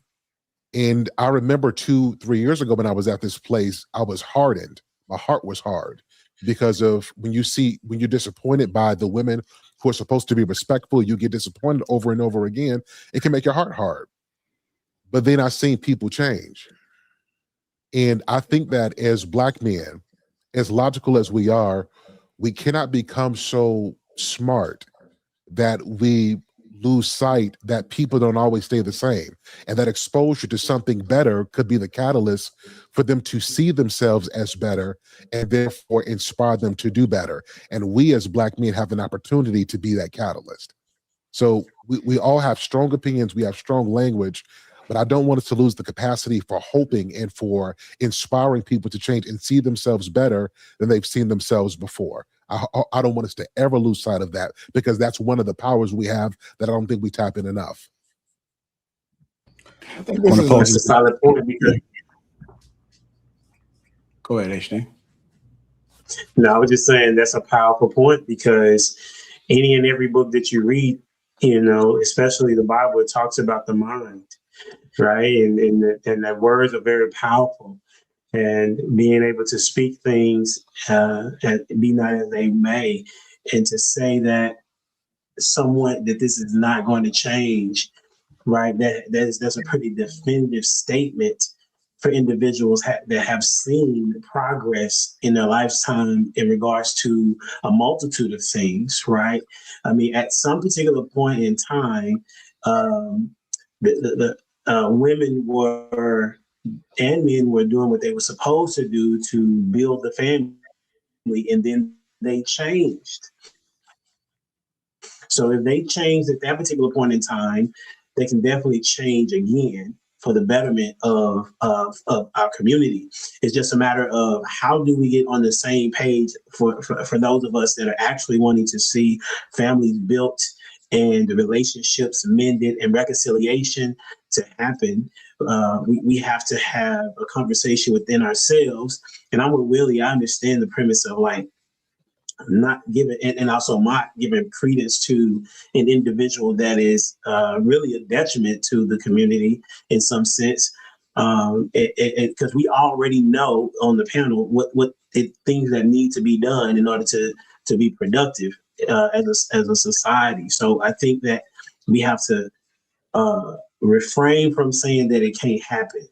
And I remember 2-3 years ago when I was at this place, I was hardened. My heart was hard because of when you're disappointed by the women who are supposed to be respectful, you get disappointed over and over again. It can make your heart hard. But then I've seen people change. And I think that as Black men, as logical as we are, we cannot become so smart that we lose sight that people don't always stay the same, and that exposure to something better could be the catalyst for them to see themselves as better and therefore inspire them to do better. And we as Black men have an opportunity to be that catalyst. So we all have strong opinions, we have strong language, but I don't want us to lose the capacity for hoping and for inspiring people to change and see themselves better than they've seen themselves before. I don't want us to ever lose sight of that because that's one of the powers we have that I don't think we tap in enough. I think this That's a solid point. Because Go ahead, HD. no, I was just saying that's a powerful point because any and every book that you read, especially the Bible, it talks about the mind, right? And that words are very powerful. And being able to speak things and be not as they may, and to say that that this is not going to change, right? That's a pretty definitive statement for individuals that have seen progress in their lifetime in regards to a multitude of things, right? I mean, at some particular point in time, the women were and men were doing what they were supposed to do to build the family, and then they changed. So if they changed at that particular point in time, they can definitely change again for the betterment of our community. It's just a matter of how do we get on the same page for those of us that are actually wanting to see families built and the relationships mended and reconciliation to happen. We have to have a conversation within ourselves. And I'm with Willie. I understand the premise of like, not giving, and also not giving credence to an individual that is really a detriment to the community in some sense. Because we already know on the panel what things that need to be done in order to be productive as a society. So I think that we have to refrain from saying that it can't happen,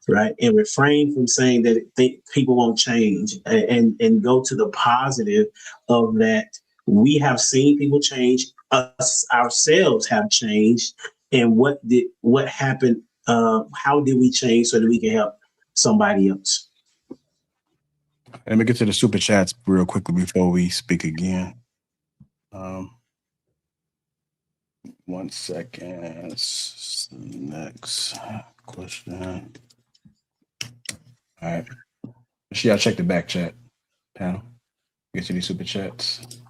right? And refrain from saying that people won't change, and go to the positive of that. We have seen people change. Us ourselves have changed. And what happened? How did we change so that we can help somebody else? Let me get to the super chats real quickly before we speak again. 1 second. Next question. All right. Y'all check the back chat panel. Get to these super chats.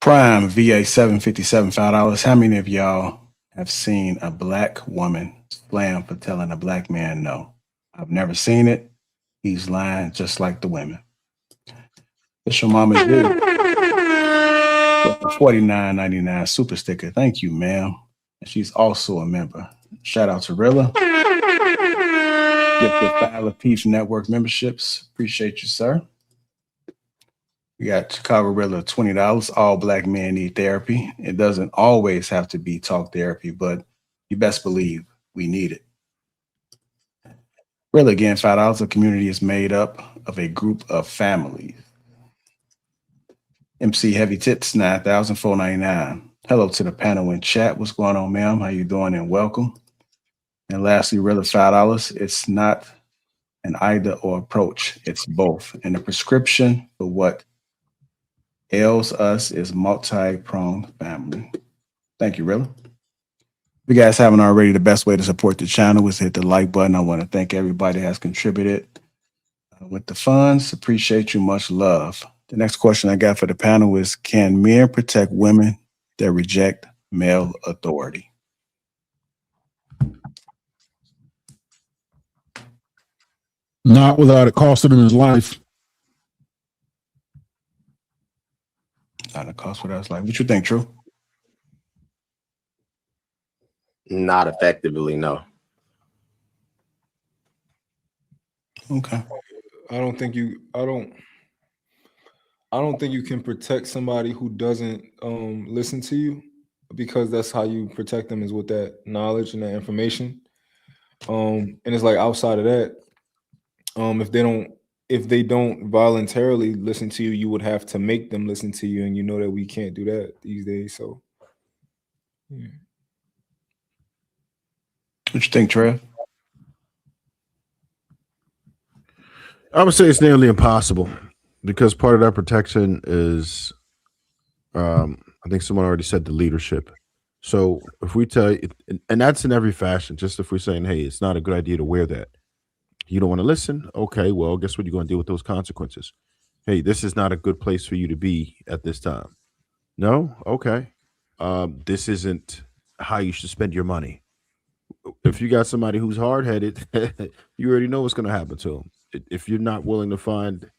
Prime VA 757 $5. How many of y'all have seen a black woman slammed for telling a black man no? I've never seen it. He's lying just like the women. What's your mama do? $49.99 super sticker. Thank you, ma'am. And she's also a member. Shout out to Rilla. Gifted 5 Lapeef Network memberships. Appreciate you, sir. We got Chicago Rilla $20. All black men need therapy. It doesn't always have to be talk therapy, but you best believe we need it. Rilla again, $5. A community is made up of a group of families. MC Heavy Tits, $9,499. Hello to the panel in chat. What's going on, ma'am? How you doing? And welcome. And lastly, Rilla $5. It's not an either or approach. It's both. And the prescription for what ails us is multi-pronged family. Thank you, Rilla. If you guys haven't already, the best way to support the channel is hit the like button. I want to thank everybody that has contributed with the funds. Appreciate you. Much love. The next question I got for the panel is, can men protect women that reject male authority? Not without it costing him his life. Not a cost without his life. What you think, True? Not effectively, no. Okay. I don't think you can protect somebody who doesn't listen to you, because that's how you protect them, is with that knowledge and that information. And it's like, outside of that, if they don't voluntarily listen to you, you would have to make them listen to you, and you know that we can't do that these days. So yeah. What you think, Trev? I would say it's nearly impossible, because part of that protection is, I think someone already said, the leadership. So if we tell you, and that's in every fashion, just if we're saying, hey, it's not a good idea to wear that. You don't want to listen? Okay, well, guess what? You're going to deal with those consequences. Hey, this is not a good place for you to be at this time. No? Okay. This isn't how you should spend your money. If you got somebody who's hard-headed, you already know what's going to happen to them. If you're not willing to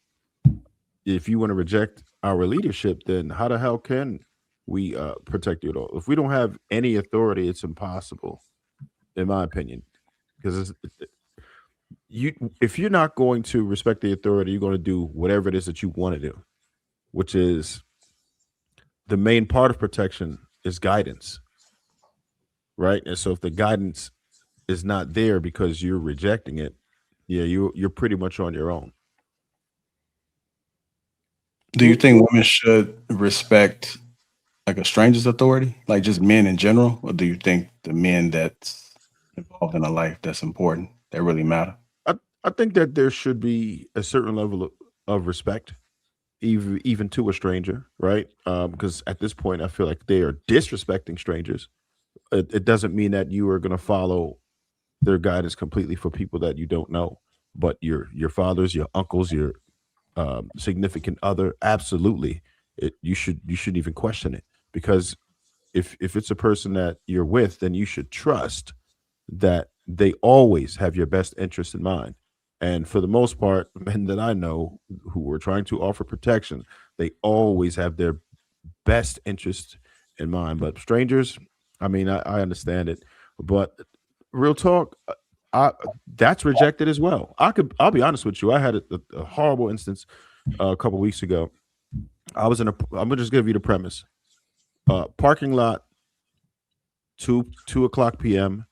if you want to reject our leadership, then how the hell can we protect you at all? If we don't have any authority, it's impossible, in my opinion. Because if you're not going to respect the authority, you're going to do whatever it is that you want to do, which is the main part of protection is guidance, right? And so if the guidance is not there because you're rejecting it, yeah, you're pretty much on your own. Do you think women should respect like a stranger's authority, like just men in general, or do you think the men that's involved in a life that's important, that really matter? I think that there should be a certain level of respect, even to a stranger, right? Because at this point, I feel like they are disrespecting strangers. It doesn't mean that you are going to follow their guidance completely for people that you don't know, but your fathers, your uncles, your significant other, absolutely, you shouldn't even question it, because if it's a person that you're with, then you should trust that they always have your best interest in mind. And for the most part, men that I know who are trying to offer protection, they always have their best interest in mind. But strangers, I mean, I understand it. But real talk, that's rejected as well. I'll be honest with you. I had a horrible instance a couple weeks ago. I'm gonna just give you the premise. Parking lot, 2 o'clock p.m.,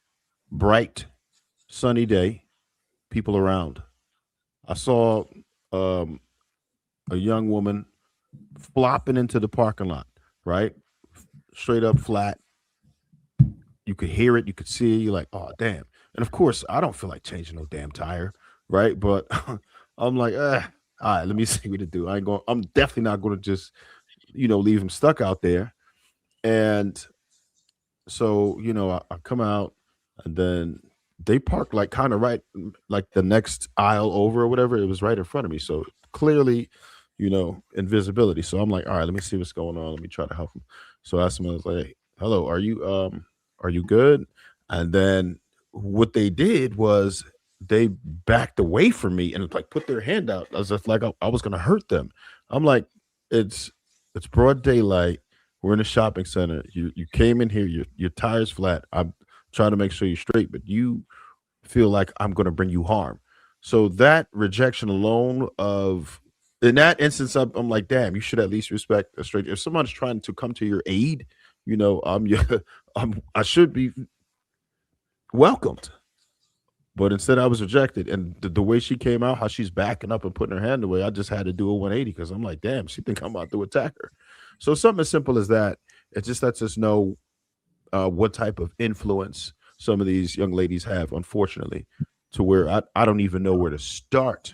bright, sunny day, people around. I saw um, a young woman flopping into the parking lot, right? Straight up flat. You could hear it, you could see it. You're like, oh, damn. And of course, I don't feel like changing no damn tire, right? But I'm like, all right, let me see what to do. I'm definitely not going to just, leave him stuck out there. And so, I come out and then they parked like kind of right, like the next aisle over or whatever. It was right in front of me. So clearly, invisibility. So I'm like, all right, let me see what's going on. Let me try to help him. So I asked him, I was like, hello, are you good? And then what they did was they backed away from me and like put their hand out as if like I was gonna hurt them. I'm like, it's broad daylight. We're in a shopping center. You came in here, your tire's flat. I'm trying to make sure you're straight, but you feel like I'm gonna bring you harm. So that rejection alone of in that instance, I'm like, damn, you should at least respect a stranger. If someone's trying to come to your aid, I should be welcomed. But instead, I was rejected, and the way she came out, how she's backing up and putting her hand away, I just had to do a 180 because I'm like, damn, she think I'm about to attack her. So something as simple as that, it just lets us know what type of influence some of these young ladies have, unfortunately, to where I don't even know where to start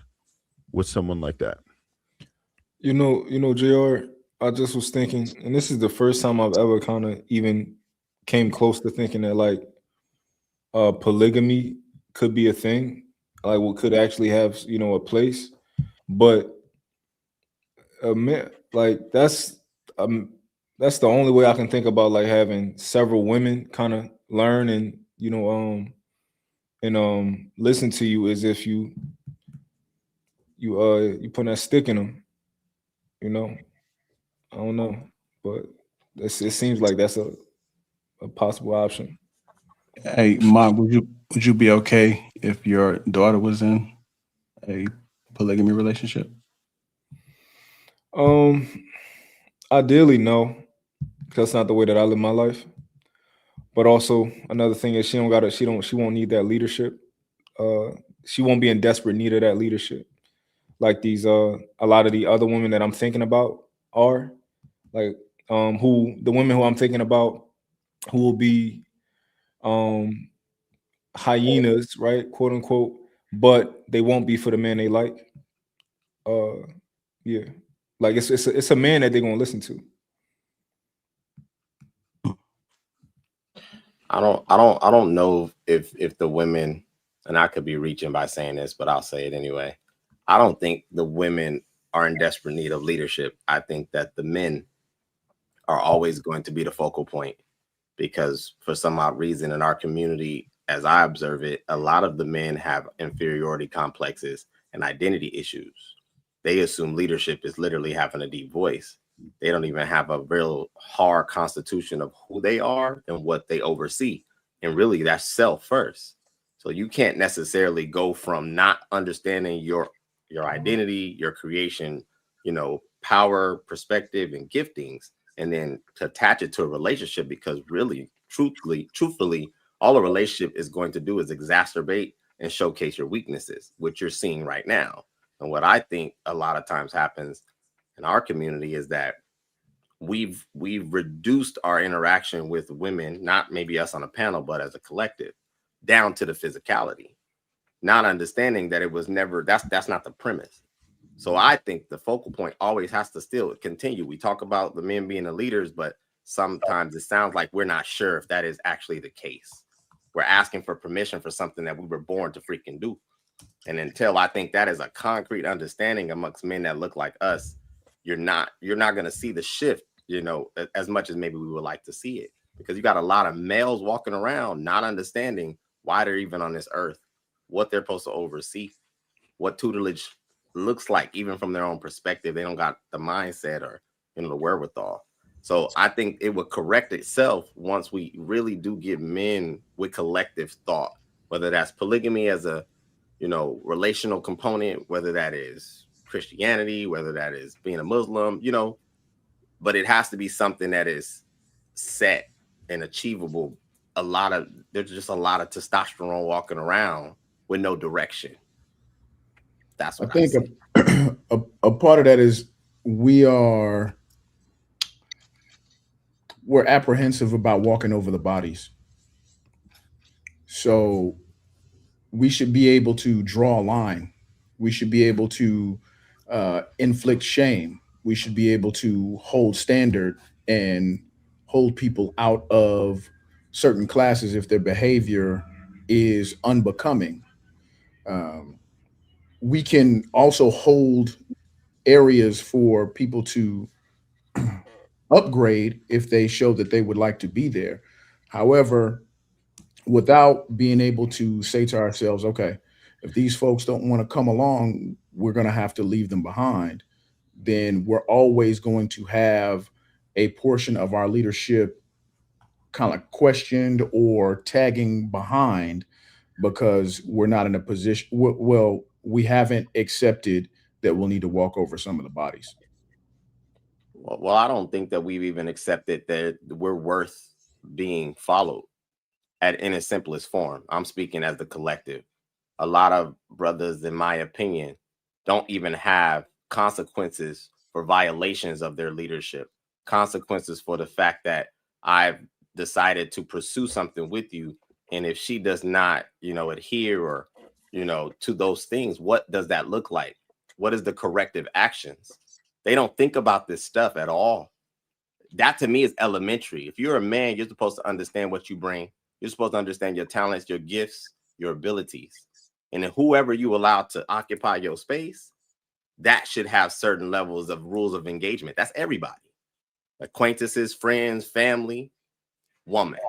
with someone like that. JR, I just was thinking, and this is the first time I've ever kind of even came close to thinking that like polygamy could be a thing, like what could actually have a place. But man, like that's the only way I can think about like having several women kind of learn and listen to you is if you put that stick in them. I don't know, but it seems like that's a possible option. Hey, Mom, would you be okay if your daughter was in a polygamy relationship? Ideally, no, because that's not the way that I live my life. But also another thing is she won't need that leadership. She won't be in desperate need of that leadership. Like these a lot of the other women that I'm thinking about are like the women who I'm thinking about who will be hyenas, right, quote unquote, but they won't be for the man they like. Yeah, like it's a man that they're gonna listen to. I don't know if the women, and I could be reaching by saying this, but I'll say it anyway. I don't think the women are in desperate need of leadership. I think that the men are always going to be the focal point because for some odd reason in our community, as I observe it, a lot of the men have inferiority complexes and identity issues. They assume leadership is literally having a deep voice. They don't even have a real hard constitution of who they are and what they oversee. And really that's self first. So you can't necessarily go from not understanding your identity, your creation, power, perspective, and giftings, and then to attach it to a relationship, because really, truthfully, all a relationship is going to do is exacerbate and showcase your weaknesses, which you're seeing right now. And what I think a lot of times happens in our community is that we've reduced our interaction with women, not maybe us on a panel, but as a collective, down to the physicality, not understanding that it was never, that's not the premise. So I think the focal point always has to still continue. We talk about the men being the leaders, but sometimes it sounds like we're not sure if that is actually the case. We're asking for permission for something that we were born to freaking do. And until I think that is a concrete understanding amongst men that look like us, you're not going to see the shift, as much as maybe we would like to see it, because you got a lot of males walking around not understanding why they're even on this earth, what they're supposed to oversee. what tutelage looks like, even from their own perspective. They don't got the mindset or, you know, the wherewithal. So I think it would correct itself once we really do get men with collective thought, whether that's polygamy as a, you know, relational component, whether that is Christianity, whether that is being a Muslim, you know, but it has to be something that is set and achievable. There's just a lot of testosterone walking around with no direction. That's what I think see. a part of that is we're apprehensive about walking over the bodies. So we should be able to draw a line. We should be able to inflict shame. We should be able to hold standard and hold people out of certain classes if their behavior is unbecoming. We can also hold areas for people to upgrade if they show that they would like to be there. However, without being able to say to ourselves, okay, if these folks don't want to come along, we're going to have to leave them behind, then we're always going to have a portion of our leadership kind of questioned or tagging behind because we're not in a position, well, we haven't accepted that we'll need to walk over some of the bodies. Well, I don't think that we've even accepted that we're worth being followed in its simplest form. I'm speaking as the collective. A lot of brothers, in my opinion, don't even have consequences for violations of their leadership, consequences for the fact that I've decided to pursue something with you. And if she does not, you know, adhere or, you know, to those things, what does that look like? What is the corrective actions? They don't think about this stuff at all. That to me is elementary. If you're a man, you're supposed to understand what you bring. You're supposed to understand your talents, your gifts, your abilities. And then whoever you allow to occupy your space, that should have certain levels of rules of engagement. That's everybody. Acquaintances, friends, family, woman.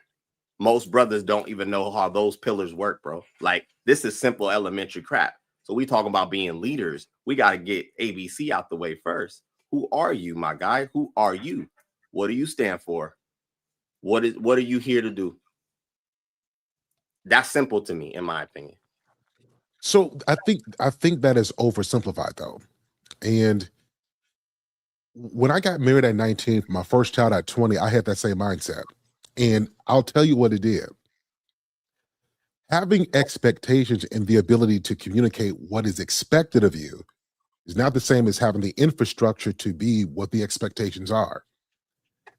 Most brothers don't even know how those pillars work, bro. Like, this is simple elementary crap. So we talking about being leaders. We got to get ABC out the way first. Who are you, my guy? Who are you? What do you stand for? What are you here to do? That's simple to me, in my opinion. So I think that is oversimplified though. And when I got married at 19, my first child at 20, I had that same mindset. And I'll tell you what it did. Having expectations and the ability to communicate what is expected of you is not the same as having the infrastructure to be what the expectations are.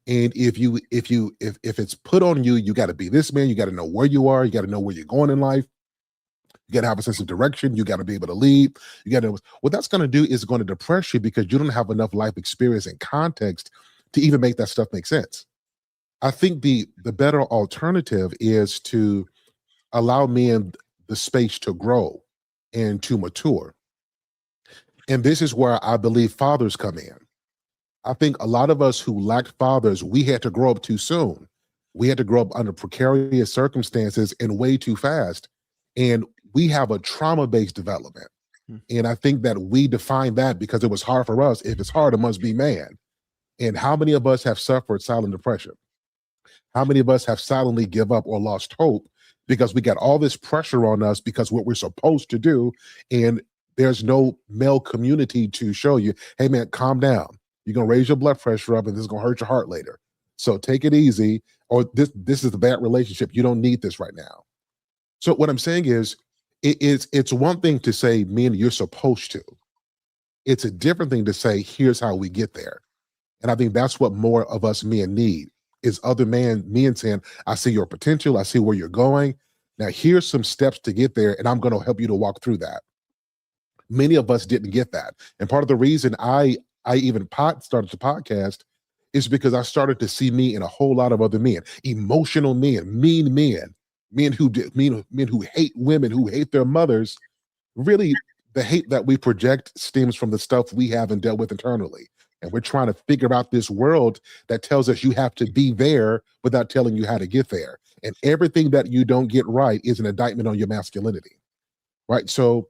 And if it's put on you, you got to be this man, you got to know where you are, you got to know where you're going in life. You got to have a sense of direction. You got to be able to lead. You got to, what that's going to do is going to depress you because you don't have enough life experience and context to even make that stuff make sense. I think the better alternative is to allow men the space to grow and to mature. And this is where I believe fathers come in. I think a lot of us who lacked fathers, we had to grow up too soon. We had to grow up under precarious circumstances and way too fast. And we have a trauma-based development. And I think that we define that because it was hard for us. If it's hard, it must be man. And how many of us have suffered silent depression? How many of us have silently give up or lost hope because we got all this pressure on us because what we're supposed to do, and there's no male community to show you, hey man, calm down. You're gonna raise your blood pressure up and this is gonna hurt your heart later. So take it easy, or this is a bad relationship. You don't need this right now. So what I'm saying is, it's one thing to say, men, you're supposed to. It's a different thing to say, here's how we get there. And I think that's what more of us men need, is other men saying, I see your potential, I see where you're going. Now here's some steps to get there, and I'm going to help you to walk through that. Many of us didn't get that. And part of the reason I even started the podcast is because I started to see me in a whole lot of other men, emotional men, mean men, men who hate women, who hate their mothers. Really, the hate that we project stems from the stuff we haven't dealt with internally. And we're trying to figure out this world that tells us you have to be there without telling you how to get there. And everything that you don't get right is an indictment on your masculinity, right? So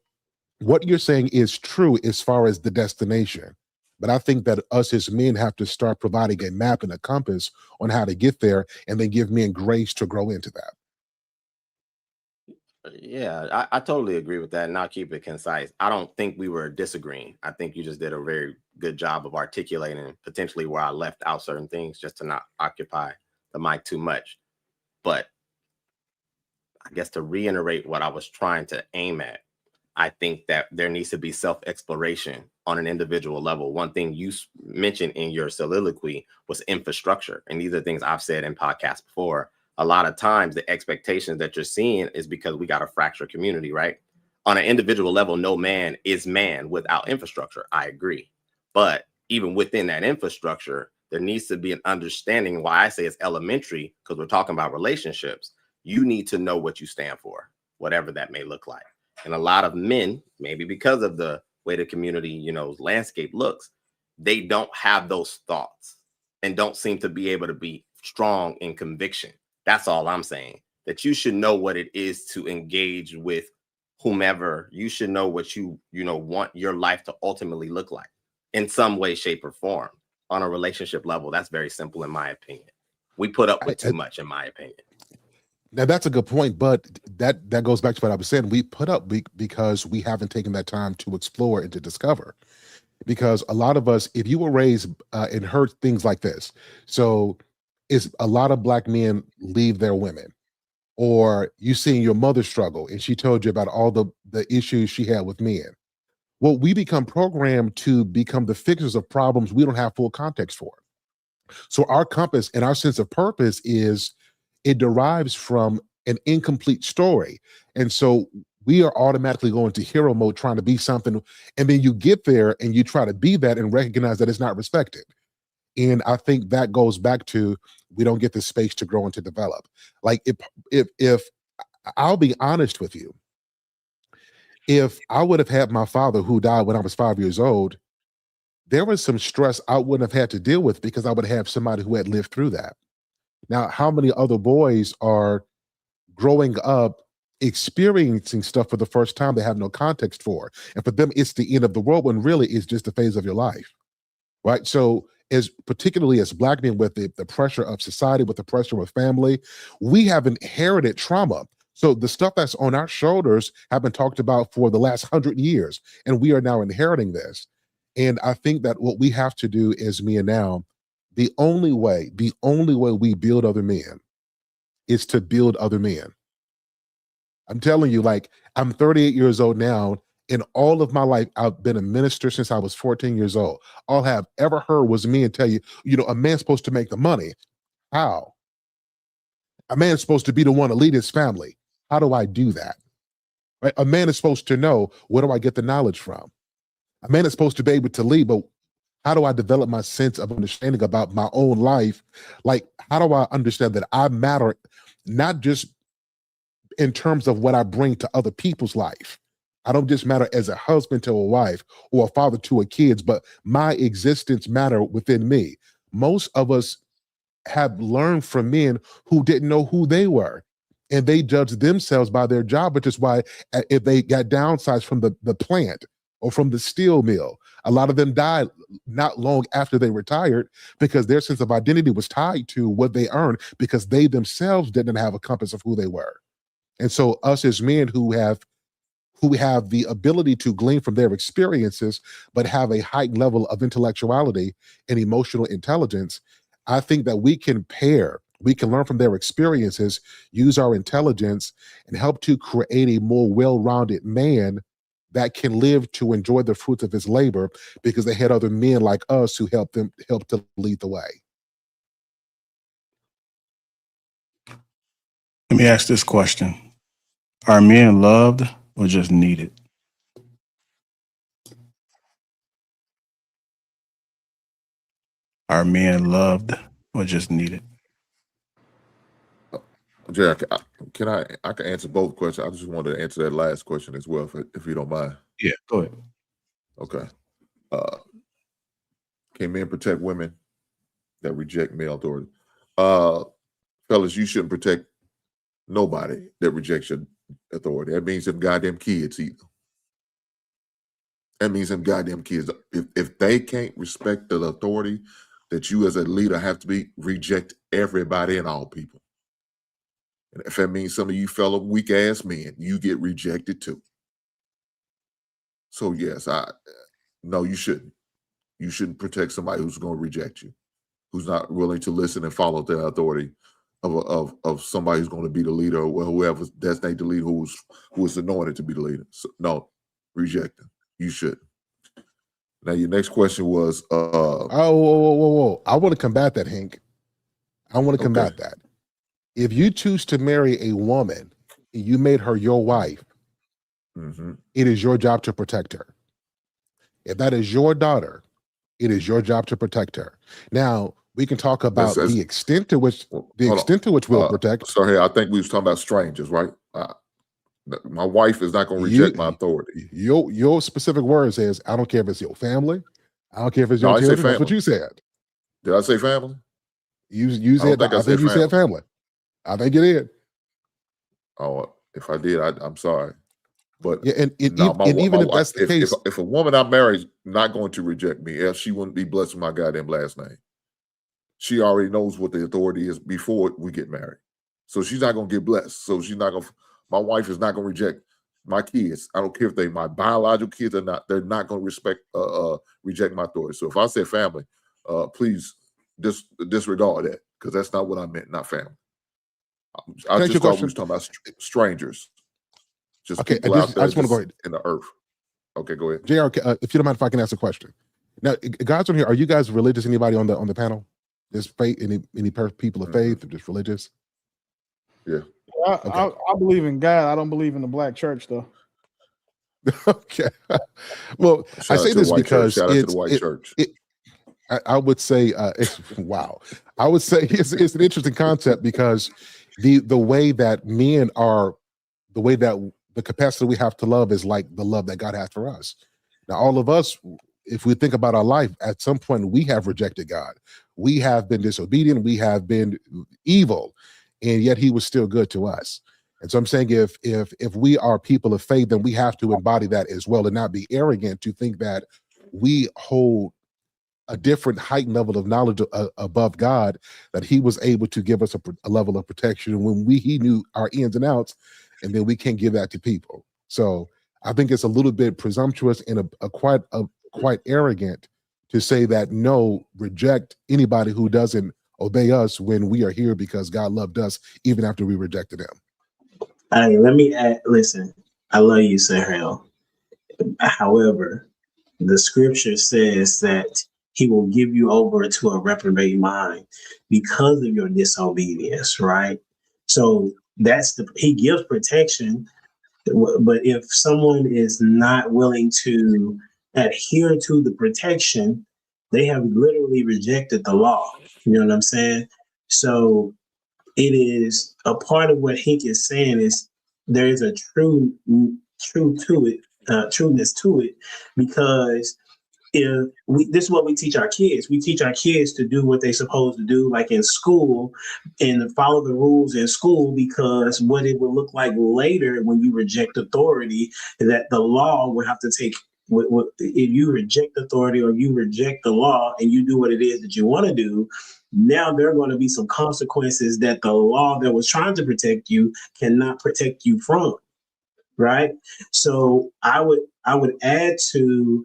what you're saying is true as far as the destination. But I think that us as men have to start providing a map and a compass on how to get there, and then give men grace to grow into that. Yeah, I totally agree with that, and I'll keep it concise. I don't think we were disagreeing. I think you just did a very good job of articulating potentially where I left out certain things just to not occupy the mic too much. But I guess to reiterate what I was trying to aim at, I think that there needs to be self-exploration on an individual level. One thing you mentioned in your soliloquy was infrastructure. And these are things I've said in podcasts before. A lot of times the expectations that you're seeing is because we got a fractured community, right? On an individual level, no man is man without infrastructure. I agree. But even within that infrastructure, there needs to be an understanding. Why I say it's elementary, because we're talking about relationships. You need to know what you stand for, whatever that may look like. And a lot of men, maybe because of the way the community, landscape looks, they don't have those thoughts and don't seem to be able to be strong in conviction. That's all I'm saying. That you should know what it is to engage with whomever. You should know what you want your life to ultimately look like in some way, shape, or form on a relationship level. That's very simple, in my opinion. We put up with too much, in my opinion. Now that's a good point, but that goes back to what I was saying. We put up because we haven't taken that time to explore and to discover. Because a lot of us, if you were raised and heard things like this, so is a lot of Black men leave their women, or you seen your mother struggle and she told you about all the issues she had with men. Well, we become programmed to become the fixers of problems we don't have full context for. So our compass and our sense of purpose it derives from an incomplete story. And so we are automatically going to hero mode trying to be something. And then you get there and you try to be that and recognize that it's not respected. And I think that goes back to, we don't get the space to grow and to develop. Like if I'll be honest with you, if I would have had my father who died when I was 5 years old, there was some stress I wouldn't have had to deal with because I would have somebody who had lived through that. Now, how many other boys are growing up experiencing stuff for the first time they have no context for? And for them, it's the end of the world, when really it's just a phase of your life, right? So particularly as Black men, with the pressure of society, with the pressure of family, we have inherited trauma. So the stuff that's on our shoulders have been talked about for the last 100 years, and we are now inheriting this. And I think that what we have to do as men now, the only way we build other men is to build other men. I'm telling you, like, I'm 38 years old now. In all of my life, I've been a minister since I was 14 years old. All I have ever heard was men tell you, a man's supposed to make the money. How? A man's supposed to be the one to lead his family. How do I do that? Right? A man is supposed to know, where do I get the knowledge from? A man is supposed to be able to lead, but how do I develop my sense of understanding about my own life? Like, how do I understand that I matter, not just in terms of what I bring to other people's life? I don't just matter as a husband to a wife or a father to a kids, but my existence matter within me. Most of us have learned from men who didn't know who they were, and they judged themselves by their job, which is why if they got downsized from the plant or from the steel mill, a lot of them died not long after they retired, because their sense of identity was tied to what they earned, because they themselves didn't have a compass of who they were. And so us as men who have the ability to glean from their experiences, but have a heightened level of intellectuality and emotional intelligence, I think that we can learn from their experiences, use our intelligence, and help to create a more well-rounded man that can live to enjoy the fruits of his labor, because they had other men like us who helped to lead the way. Let me ask this question. Are men loved or just needed? Are men loved or just needed? Jack, can I can answer both questions. I just wanted to answer that last question as well, if you don't mind. Yeah, go ahead. Okay. Can men protect women that reject male authority? Fellas, you shouldn't protect nobody that rejects your authority. That means them goddamn kids either. That means them goddamn kids. If they can't respect the authority that you as a leader have to be, reject everybody and all people. And if that means some of you fellow weak ass men, you get rejected too. So yes, no, you shouldn't. You shouldn't protect somebody who's going to reject you, who's not willing to listen and follow the authority of somebody who's going to be the leader, or whoever's designated the leader, who is anointed to be the leader. So, no, reject them. You should. Now, your next question was, whoa. I want to combat that, Hank. I want to combat that. If you choose to marry a woman, and you made her your wife, it is your job to protect her. If that is your daughter, it is your job to protect her. Now, we can talk about the extent to which we'll protect. Sorry, I think we was talking about strangers, right? My wife is not going to reject my authority. Your specific word says, I don't care if it's your family. I don't care if it's your children. That's what you said. Did I say family? You said, I think you said family. I think you did. Oh, if I did, I'm sorry. But yeah, and even if that's the case, if a woman I marry is not going to reject me, else she wouldn't be blessed with my goddamn last name. She already knows what the authority is before we get married. So she's not going to get blessed. So she's not going to, my wife is not going to reject my kids. I don't care if they my biological kids or not. They're not going to reject my authority. So if I say family, please disregard that, because that's not what I meant, not family. I just thought we was talking about strangers. Just okay, I just want to go ahead. In the earth. Okay, go ahead. JR, if you don't mind if I can ask a question. Now, guys on here, are you guys religious? Anybody on the panel? Just faith, any people of faith, or just religious? Yeah. I believe in God. I don't believe in the black church, though. Okay. Well, I say this because shout out to the white church. I would say, wow. I would say it's an interesting concept, because the way that men are, the way that the capacity we have to love is like the love that God has for us. Now, all of us, if we think about our life, at some point we have rejected God. We have been disobedient. We have been evil, and yet He was still good to us. And so I'm saying, if we are people of faith, then we have to embody that as well, and not be arrogant to think that we hold a different heightened level of knowledge above God, that He was able to give us a level of protection when He knew our ins and outs, and then we can't give that to people. So I think it's a little bit presumptuous and quite arrogant to say that, no, reject anybody who doesn't obey us when we are here because God loved us even after we rejected Him. Hey, let me add, listen, I love you, Sahel. However, the scripture says that He will give you over to a reprobate mind because of your disobedience, right? So He gives protection, but if someone is not willing to adhere to the protection, they have literally rejected the law. You know what I'm saying? So it is a part of what Hank is saying is there is a truthness to it, because this is what we teach our kids. We teach our kids to do what they're supposed to do, like in school, and follow the rules in school, because what it will look like later when you reject authority, that the law will have to take. If you reject authority or you reject the law and you do what it is that you want to do, now there are going to be some consequences that the law that was trying to protect you cannot protect you from, right? So I would add to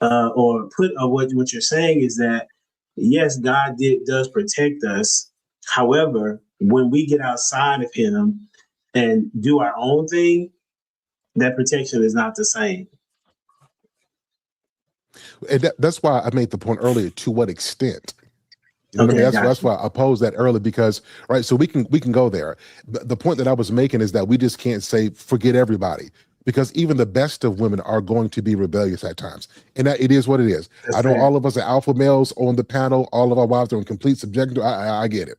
or put what you're saying is that, yes, God does protect us. However, when we get outside of Him and do our own thing, that protection is not the same. And that's why I made the point earlier, to what extent. You know what I mean? That's why I posed that earlier, because, right, so we can go there. The point that I was making is that we just can't say forget everybody, because even the best of women are going to be rebellious at times, and that it is what it is. That's I know fair. All of us are alpha males on the panel. All of our wives are in complete subjection. I get it.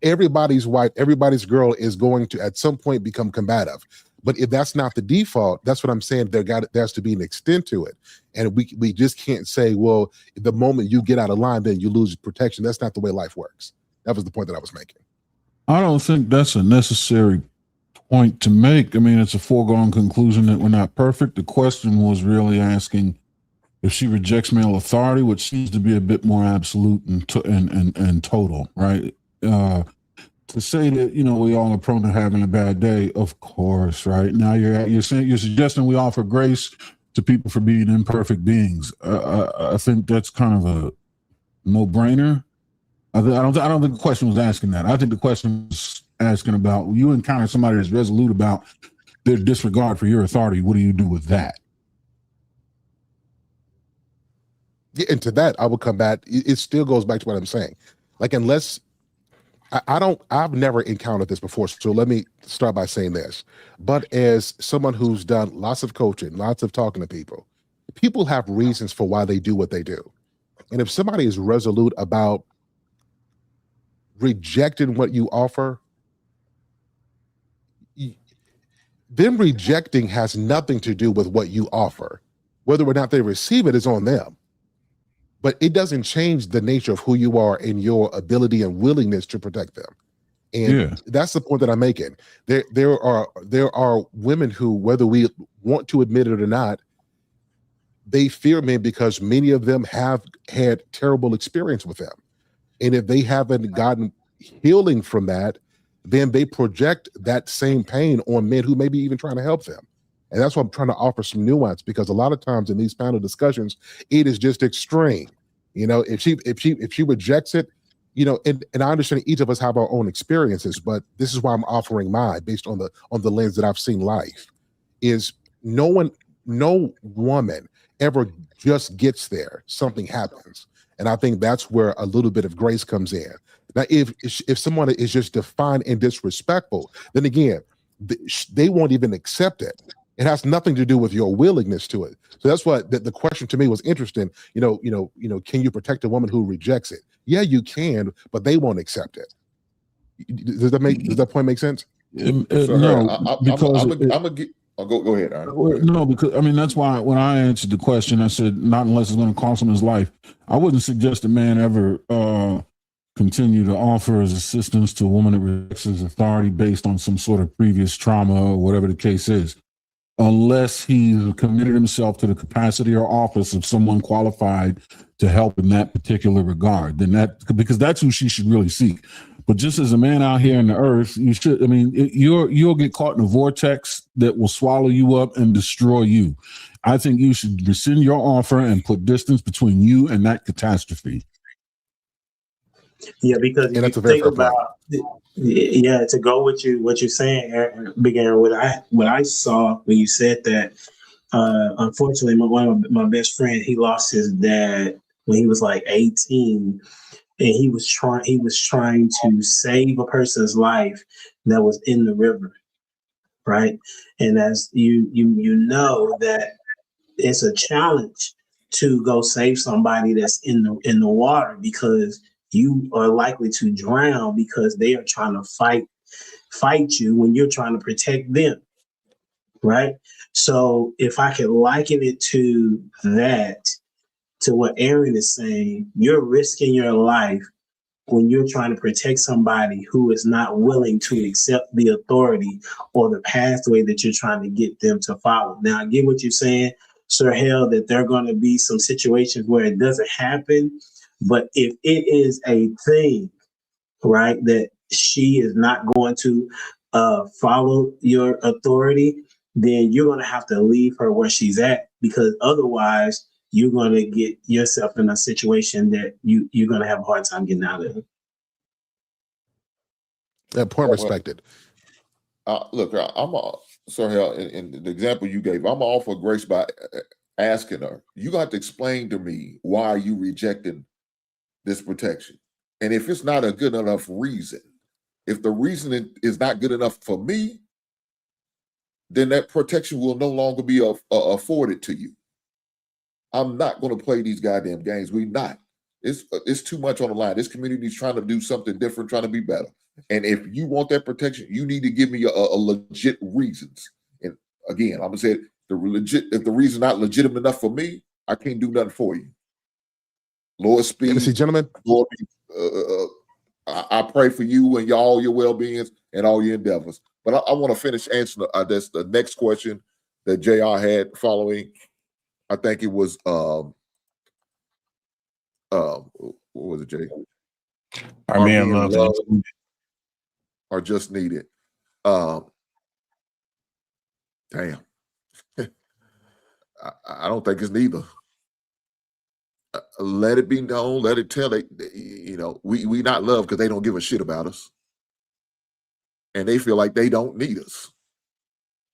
Everybody's wife, everybody's girl is going to at some point become combative. But if that's not the default, that's what I'm saying. There has to be an extent to it, and we just can't say, well, the moment you get out of line, then you lose protection. That's not the way life works. That was the point that I was making. I don't think that's a necessary point to make. I mean, it's a foregone conclusion that we're not perfect. The question was really asking if she rejects male authority, which seems to be a bit more absolute and total, right? To say that, you know, we all are prone to having a bad day, of course, right? Now you're suggesting we offer grace to people for being imperfect beings. I think that's kind of a no-brainer. I don't think the question was asking that. I think the question was asking about, you encounter somebody that's resolute about their disregard for your authority. What do you do with that? Yeah, and to that, I will come back. It still goes back to what I'm saying. Like, unless I've never encountered this before. So let me start by saying this. But as someone who's done lots of coaching, lots of talking to people have reasons for why they do what they do. And if somebody is resolute about rejecting what you offer, them rejecting has nothing to do with what you offer. Whether or not they receive it is on them. But it doesn't change the nature of who you are and your ability and willingness to protect them. And that's the point that I'm making. There are women who, whether we want to admit it or not, they fear men because many of them have had terrible experience with them. And if they haven't gotten healing from that, then they project that same pain on men who may be even trying to help them. And that's why I'm trying to offer some nuance, because a lot of times in these panel discussions, it is just extreme. You know, if she rejects it, you know, and I understand each of us have our own experiences, but this is why I'm offering mine based on the lens that I've seen life. Is no woman ever just gets there. Something happens. And I think that's where a little bit of grace comes in. Now, if someone is just defined and disrespectful, then again, they won't even accept it. It has nothing to do with your willingness to it. So that's what the question to me was interesting. You know, can you protect a woman who rejects it? Yeah, you can, but they won't accept it. Does that point make sense? No, because I'm gonna get. Go ahead, Aaron. No, because I mean that's why when I answered the question, I said not unless it's going to cost him his life. I wouldn't suggest a man ever continue to offer his assistance to a woman that rejects his authority based on some sort of previous trauma or whatever the case is, unless he's committed himself to the capacity or office of someone qualified to help in that particular regard. Then because that's who she should really seek. But just as a man out here in the earth, you should. I mean, you'll get caught in a vortex that will swallow you up and destroy you. I think you should rescind your offer and put distance between you and that catastrophe. Yeah, because if you think about, to go with what you're saying, Aaron, Big Aaron, what I saw when you said that, unfortunately, one of my best friend, he lost his dad when he was like 18. And he was trying to save a person's life that was in the river, right? And as you know that it's a challenge to go save somebody that's in the water, because you are likely to drown because they are trying to fight you when you're trying to protect them, right? So if I could liken it to that, to what Aaron is saying, you're risking your life when you're trying to protect somebody who is not willing to accept the authority or the pathway that you're trying to get them to follow. Now, I get what you're saying, Sir Hell, that there are going to be some situations where it doesn't happen. But if it is a thing, right, that she is not going to follow your authority, then you're going to have to leave her where she's at, because otherwise you're going to get yourself in a situation that you're going to have a hard time getting out of. That point respected. Look, sorry, in the example you gave, I'm all for grace by asking her, you got to explain to me why you rejecting this protection. And if it's not a good enough reason, if the reason is not good enough for me, then that protection will no longer be afforded to you. I'm not going to play these goddamn games. We're not. It's too much on the line. This community is trying to do something different, trying to be better. And if you want that protection, you need to give me a legit reasons. And again, I'm gonna say it, if the reason not legitimate enough for me, I can't do nothing for you. Lord speed, see, gentlemen. Lord, I pray for you and all your well-beings. in all your endeavors. But I want to finish answering that's the next question that JR had following. I think it was what was it, Jay? Our man loves or just needed. Damn. I don't think it's neither. Let it be known, let it tell it, we not loved because they don't give a shit about us. And they feel like they don't need us.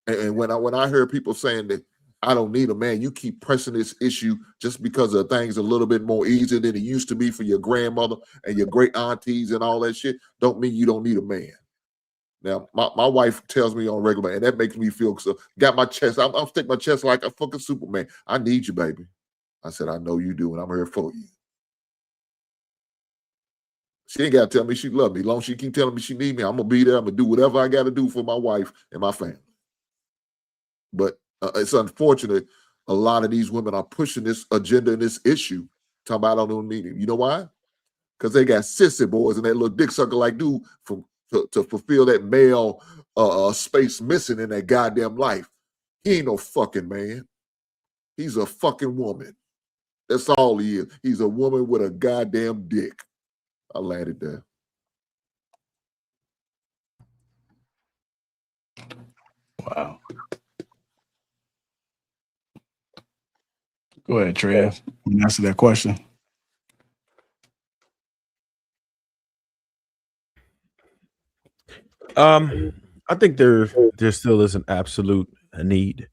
And when I hear people saying that I don't need a man, you keep pressing this issue just because of things a little bit more easier than it used to be for your grandmother and your great aunties and all that shit, don't mean you don't need a man. Now, my wife tells me on a regular, and that makes me feel so. Got my chest. I'm sticking my chest like a fucking Superman. I need you, baby. I said, I know you do, and I'm here for you. She ain't got to tell me she love me. As long as she keep telling me she need me, I'm going to be there. I'm going to do whatever I got to do for my wife and my family. But it's unfortunate a lot of these women are pushing this agenda and this issue, talking about I don't need him. You know why? Because they got sissy boys and that little dick sucker like dude to fulfill that male space missing in that goddamn life. He ain't no fucking man. He's a fucking woman. That's all he is. He's a woman with a goddamn dick. I landed there. Wow. Go ahead, Trev. You can answer that question. I think there still is an absolute need.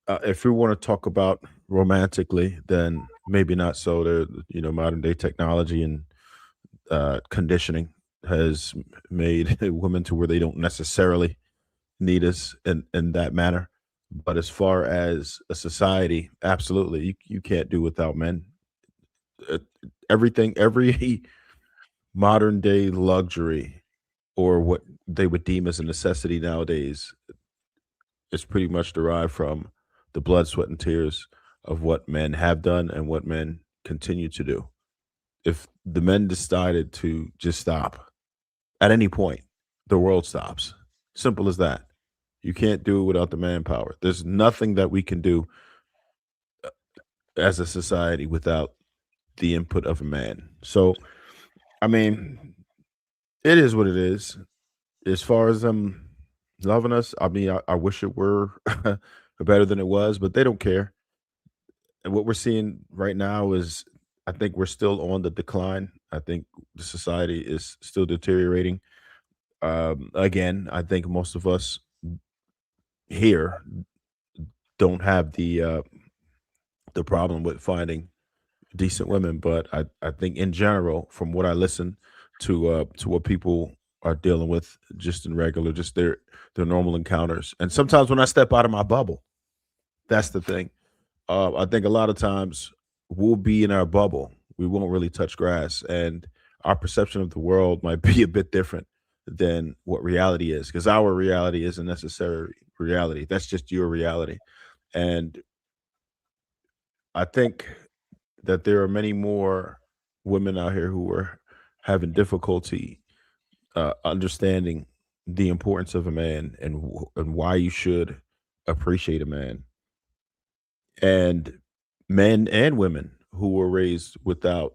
If we want to talk about romantically, then maybe not so. There, modern day technology and conditioning has made women to where they don't necessarily need us in that manner. But as far as a society, absolutely, you can't do without men. Every modern day luxury or what they would deem as a necessity nowadays is pretty much derived from the blood, sweat, and tears of what men have done and what men continue to do. If the men decided to just stop at any point, the world stops. Simple as that. You can't do it without the manpower. There's nothing that we can do as a society without the input of a man. So, I mean, it is what it is. As far as them loving us, I mean, I wish it were better than it was, but they don't care. And what we're seeing right now is, I think we're still on the decline. I think the society is still deteriorating. Again, I think most of us here don't have the problem with finding decent women, but I think in general, from what I listen to what people are dealing with just in regular, just their normal encounters. And sometimes when I step out of my bubble, that's the thing. I think a lot of times we'll be in our bubble. We won't really touch grass, and our perception of the world might be a bit different than what reality is, because our reality isn't necessarily reality. That's just your reality. And I think that there are many more women out here who are having difficulty understanding the importance of a man and why you should appreciate a man. And men and women who were raised without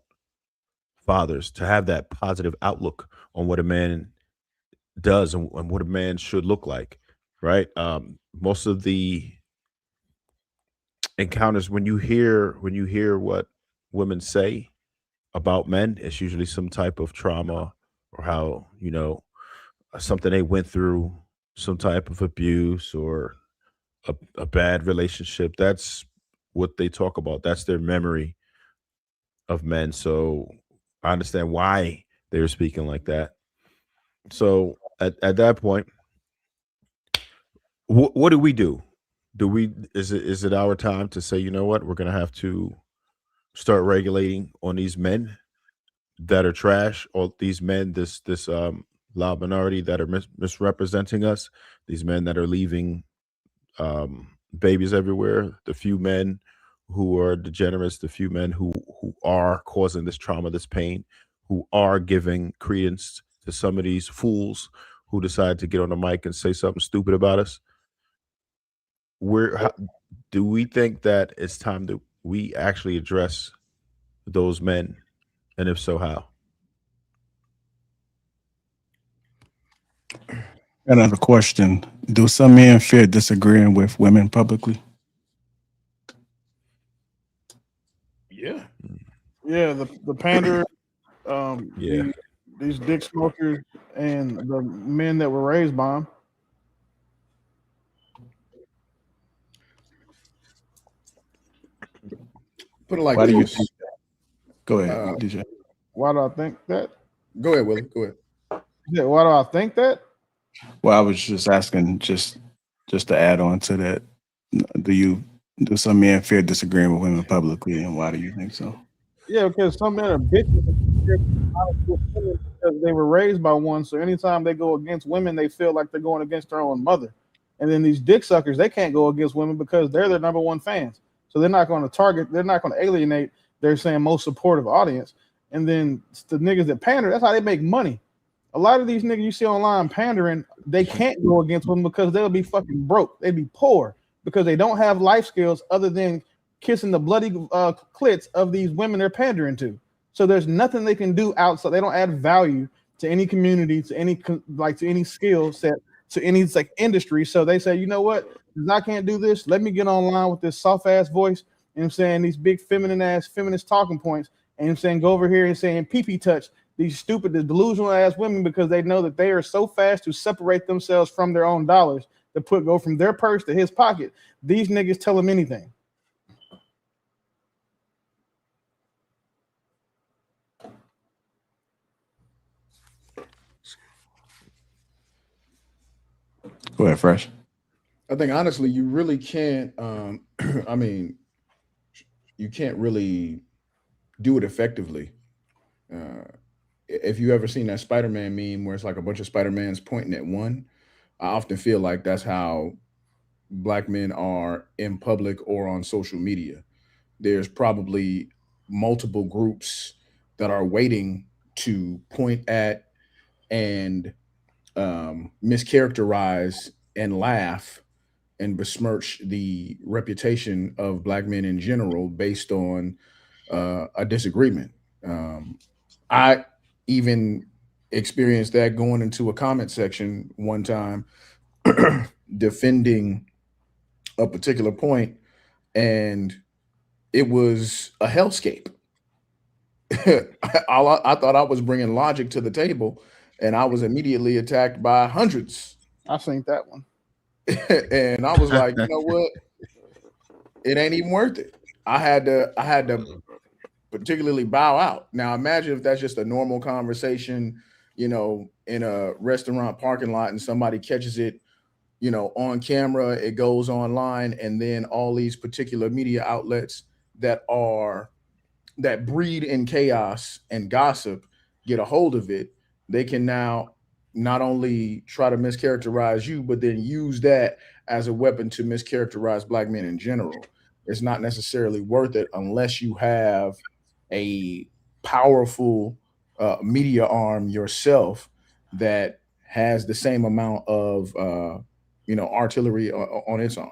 fathers to have that positive outlook on what a man does and what a man should look like, right? Most of the encounters when you hear what women say about men, it's usually some type of trauma or how something they went through, some type of abuse or a bad relationship. That's what they talk about. That's their memory of men. So I understand why they're speaking like that. So at that point, what do we do? Is it our time to say, you know what, we're gonna have to start regulating on these men that are trash, or these men, this loud minority that are misrepresenting us, these men that are leaving babies everywhere, the few men who are degenerates, the few men who are causing this trauma, this pain, who are giving credence to some of these fools who decide to get on the mic and say something stupid about us. Do we think that it's time that we actually address those men, and if so, how? Another question: do some men fear disagreeing with women publicly? Yeah. Yeah, the pander, Yeah. these dick smokers, and the men that were raised by them. Put it like Why do you this. think that? Go ahead, DJ. Why do I think that? Go ahead, Willie. Go ahead. Yeah, why do I think that? Well, I was just asking, just to add on to that. Do some men fear disagreeing with women publicly, and why do you think so? Yeah, because some men are bitches because they were raised by one. So anytime they go against women, they feel like they're going against their own mother. And then these dick suckers, they can't go against women because they're their number one fans. So they're not going to target, they're not going to alienate their saying most supportive audience. And then the niggas that pander, that's how they make money. A lot of these niggas you see online pandering, they can't go against women because they'll be fucking broke. They'd be poor because they don't have life skills other than kissing the bloody clits of these women they're pandering to. So there's nothing they can do outside. They don't add value to any community, to any skill set, to any industry. So they say, you know what? Because I can't do this, let me get online with this soft ass voice. And I'm saying these big feminist talking points. And I'm saying go over here and saying pee-pee touch these stupid, delusional ass women because they know that they are so fast to separate themselves from their own dollars to go from their purse to his pocket. These niggas tell him anything. Go ahead, Fresh. I think honestly, you really can't. I mean, you can't really do it effectively. If you ever seen that Spider-Man meme where it's like a bunch of Spider-Mans pointing at one, I often feel like that's how Black men are in public or on social media. There's probably multiple groups that are waiting to point at and mischaracterize and laugh and besmirch the reputation of Black men in general based on a disagreement. I even experienced that going into a comment section one time defending a particular point, and it was a hellscape. I thought I was bringing logic to the table, and I was immediately attacked by hundreds. I think that one. And I was like, you know what? It ain't even worth it. I had to particularly bow out. Now imagine if that's just a normal conversation, in a restaurant parking lot and somebody catches it, on camera, it goes online, and then all these particular media outlets that breed in chaos and gossip get a hold of it. They can now not only try to mischaracterize you, but then use that as a weapon to mischaracterize Black men in general. It's not necessarily worth it unless you have a powerful media arm yourself that has the same amount of artillery on its arm.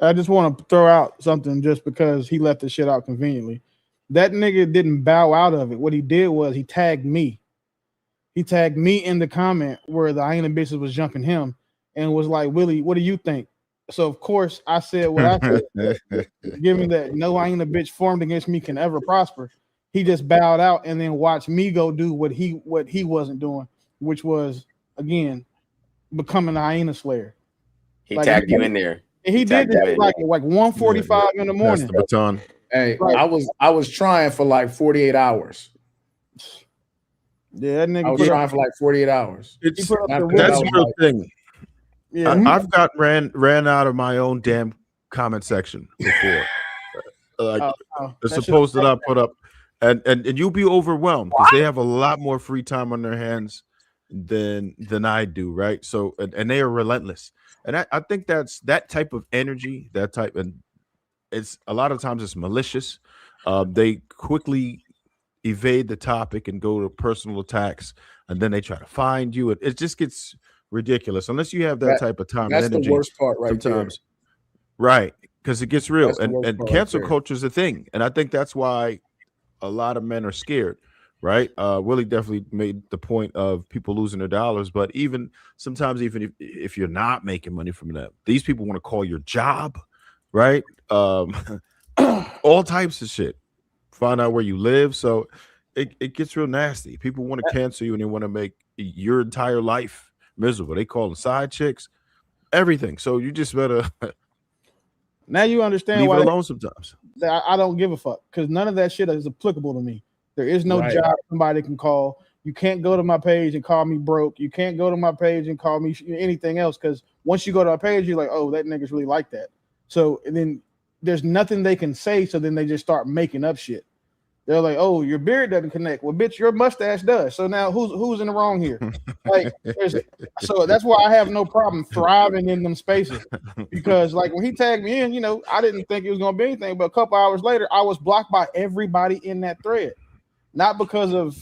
I just want to throw out something just because he left the shit out conveniently. That nigga didn't bow out of it. What he did was he tagged me. He tagged me in the comment where the hyena bitches was jumping him and was like, Willie, what do you think? So of course I said what I said, given that no hyena bitch formed against me can ever prosper. He just bowed out and then watched me go do what he wasn't doing, which was again becoming a hyena slayer. He tagged you in there. And he did this like 1:45 in the morning. That's the baton. Hey, I was trying for like 48 hours. Yeah, that nigga I was trying for like 48 hours. That's the real thing. Yeah, I've got ran out of my own damn comment section before. The supposed that I put up, and you'll be overwhelmed because they have a lot more free time on their hands than I do, right? So and they are relentless, and I think that's that type of energy, and it's a lot of times it's malicious. They quickly evade the topic and go to personal attacks. and then they try to find you. It just gets ridiculous unless you have that type of time and That's the energy. worst part right Sometimes, right? Because it gets real, That's the worst and part cancel right there. culture is a thing, and I think that's why a lot of men are scared. Right? Willie definitely made the point of people losing their dollars, but even sometimes, even if you're not making money from that, these people want to call your job, right? All types of shit. Find out where you live. So it gets real nasty. People want to cancel you and they want to make your entire life miserable. They call them side chicks, everything. So you just better now you understand leave why it alone sometimes. I don't give a fuck, because none of that shit is applicable to me. There is no Right. job somebody can call. You can't go to my page and call me broke. You can't go to my page and call me anything else, because once you go to our page, you're like, oh, that nigga's really like that. So and then there's nothing they can say, so then they just start making up shit. They're like, oh, your beard doesn't connect. Well, bitch, your mustache does. So now who's in the wrong here? Like, so that's why I have no problem thriving in them spaces, because like when he tagged me in, I didn't think it was gonna be anything, but a couple hours later, I was blocked by everybody in that thread. Not because of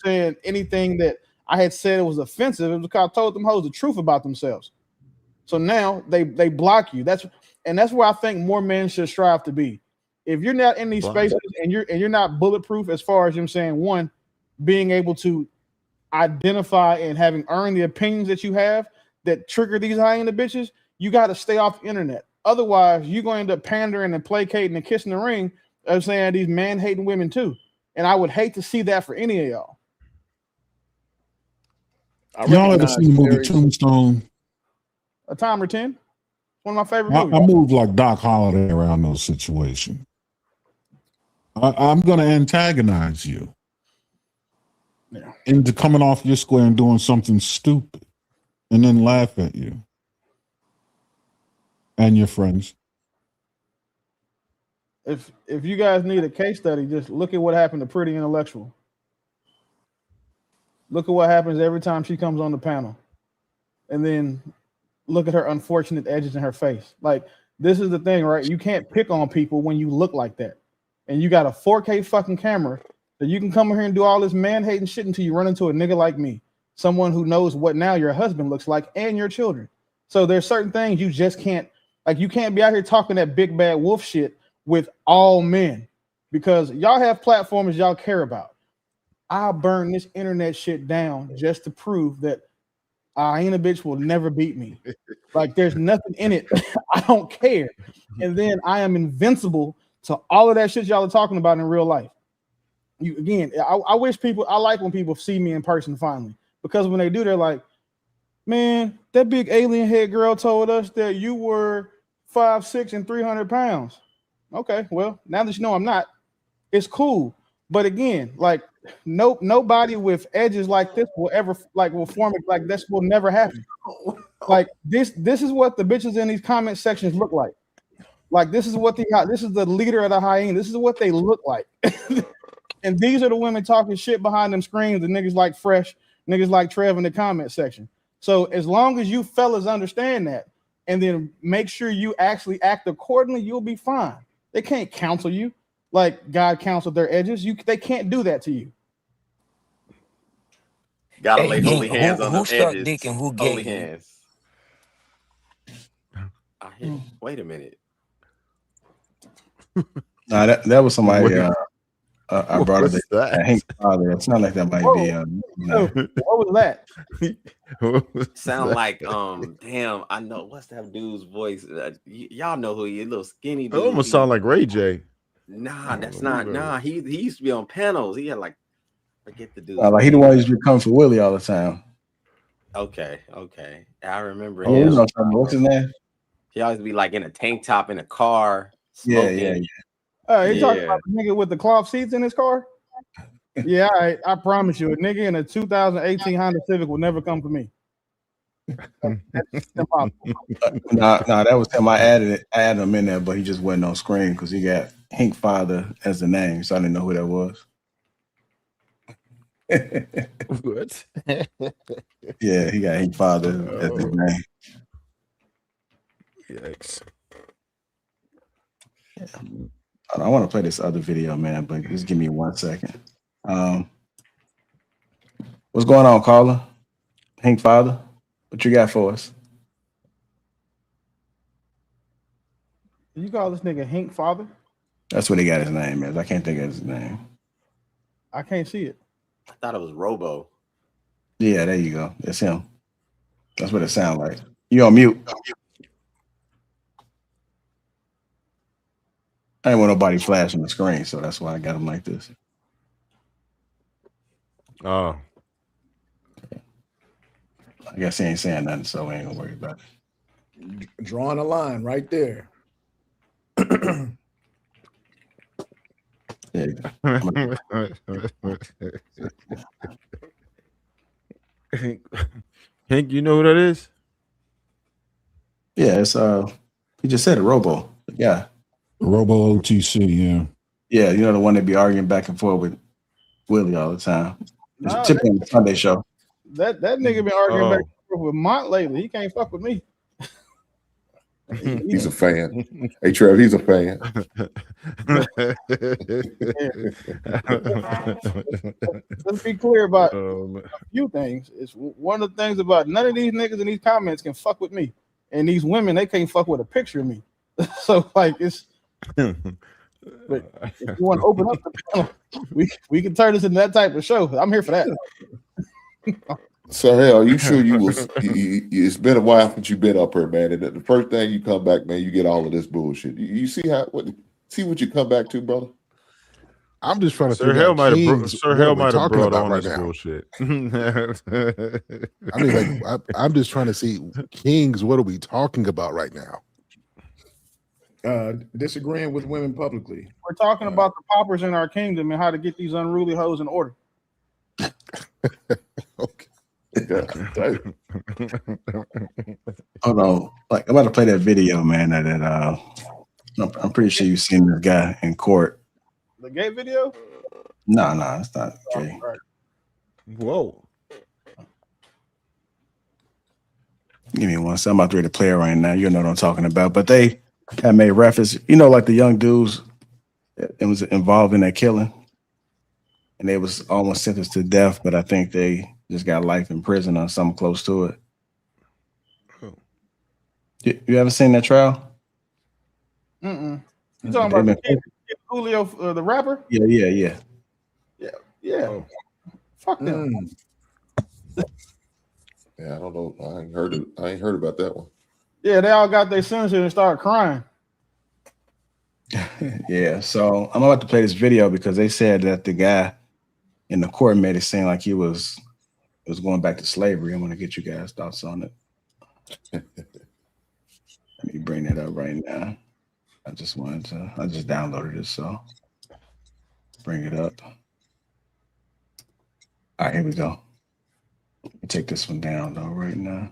saying anything that I had said it was offensive. It was because I told them hoes the truth about themselves. So now they block you. That's where I think more men should strive to be. If you're not in these spaces and you're not bulletproof, as far as saying, one, being able to identify and having earned the opinions that you have that trigger these hyena bitches, you got to stay off the internet. Otherwise, you're going to end up pandering and placating and kissing the ring of saying these man-hating women too. And I would hate to see that for any of y'all. Y'all ever seen the movie Tombstone? A Time or 10? One of my favorite movies. I move like Doc Holliday around those situations. I'm going to antagonize you into coming off your square and doing something stupid, and then laugh at you and your friends. If you guys need a case study, just look at what happened to Pretty Intellectual. Look at what happens every time she comes on the panel, and then look at her unfortunate edges in her face. Like, this is the thing, right? You can't pick on people when you look like that. And you got a 4K fucking camera that you can come in here and do all this man-hating shit until you run into a nigga like me, someone who knows what now your husband looks like and your children. So there's certain things you just can't, like, you can't be out here talking that big bad wolf shit with all men, because y'all have platforms y'all care about. I'll burn this internet shit down just to prove that I ain't a bitch will never beat me. Like, there's nothing in it. I don't care. And then I am invincible to all of that shit y'all are talking about in real life. I wish people, I like when people see me in person finally, because when they do, they're like, man, that big alien head girl told us that you were 5'6" and 300 pounds. Okay, well, now that you know I'm not, it's cool. But again, like, nobody with edges like this will ever will form it. Like, this will never happen. Like, this is what the bitches in these comment sections look like. Like, this is the leader of the hyena. This is what they look like. And these are the women talking shit behind them screens. The niggas like Fresh, niggas like Trev in the comment section. So as long as you fellas understand that, and then make sure you actually act accordingly, you'll be fine. They can't counsel you like God counseled their edges. They can't do that to you. Gotta lay holy hands on the edges. Dick and who Holy gay? hands. Wait a minute. Nah, that was somebody. I brought it. Hank father. It sounded like that might be. What was that? Sound like damn. I know what's that dude's voice. Y'all know who he is. Little skinny dude. It almost sound like Ray J. Nah, that's not. Nah, he used to be on panels. He had like, forget the dude. Like, he the one who used to come for Willie all the time. Okay. I remember him. You know, what's his name? He always be like in a tank top in a car. Smoking. Yeah. You talking about the nigga with the cloth seats in his car? Yeah, I promise you, a nigga in a 2018 Honda Civic will never come for me. That's impossible. Nah, that was him. I added him in there, but he just wasn't on screen because he got Hank Father as the name, so I didn't know who that was. What? Yeah, he got Hank Father as his name. Yikes. I want to play this other video, man, but just give me 1 second. What's going on, caller? Hank Father, what you got for us? You call this nigga Hank Father? That's what he got his name as. I can't think of his name. I can't see it. I thought it was Robo. Yeah, there you go. That's him. That's what it sounds like. You on mute. I didn't want nobody flashing the screen, so that's why I got him like this. Oh. I guess he ain't saying nothing, so we ain't gonna worry about it. Drawing a line right there. There you go. Hank, you know who that is? Yeah, it's he just said it, Robo. Yeah. Robo OTC, yeah. Yeah, you know the one that be arguing back and forth with Willie all the time. It's typically on the Sunday show. That nigga been arguing back and forth with Mont lately. He can't fuck with me. He's a fan. Hey, Trev, he's a fan. Let's be clear about a few things. It's one of the things about none of these niggas in these comments can fuck with me. And these women, they can't fuck with a picture of me. So like it's but if you want to open up the panel, we can turn this into that type of show. I'm here for that. So hell, are you sure you was? It's been a while since you've been up here, man. And the first thing you come back, man, you get all of this bullshit. You see what you come back to, brother? I'm just trying to Sir figure Hell out might Kings, have Sir what Hell are we might have talking brought about on right this now? bullshit. I mean, like, I'm just trying to see Kings. What are we talking about right now? Disagreeing with women publicly. We're talking about the paupers in our kingdom and how to get these unruly hoes in order. Okay. Hold on. Like I'm about to play that video, man. That I'm pretty sure you've seen this guy in court. The gay video? No, it's not gay. Right. Whoa. Give me one. So I'm about to read the player right now. You know what I'm talking about. But they have made reference, like the young dudes that was involved in that killing. And they was almost sentenced to death, but I think they just got life in prison or something close to it. Oh. You ever seen that trial? You talking about the kid, Julio, the rapper? Yeah. Yeah. Oh. Fuck them. Yeah, I don't know. I ain't heard about that one. Yeah, they all got their sentences and started crying. Yeah. So I'm about to play this video because they said that the guy in the court made it seem like he was going back to slavery. I want to get you guys' thoughts on it. Let me bring that up right now. I just downloaded it, so bring it up. All right, here we go. Let me take this one down though right now.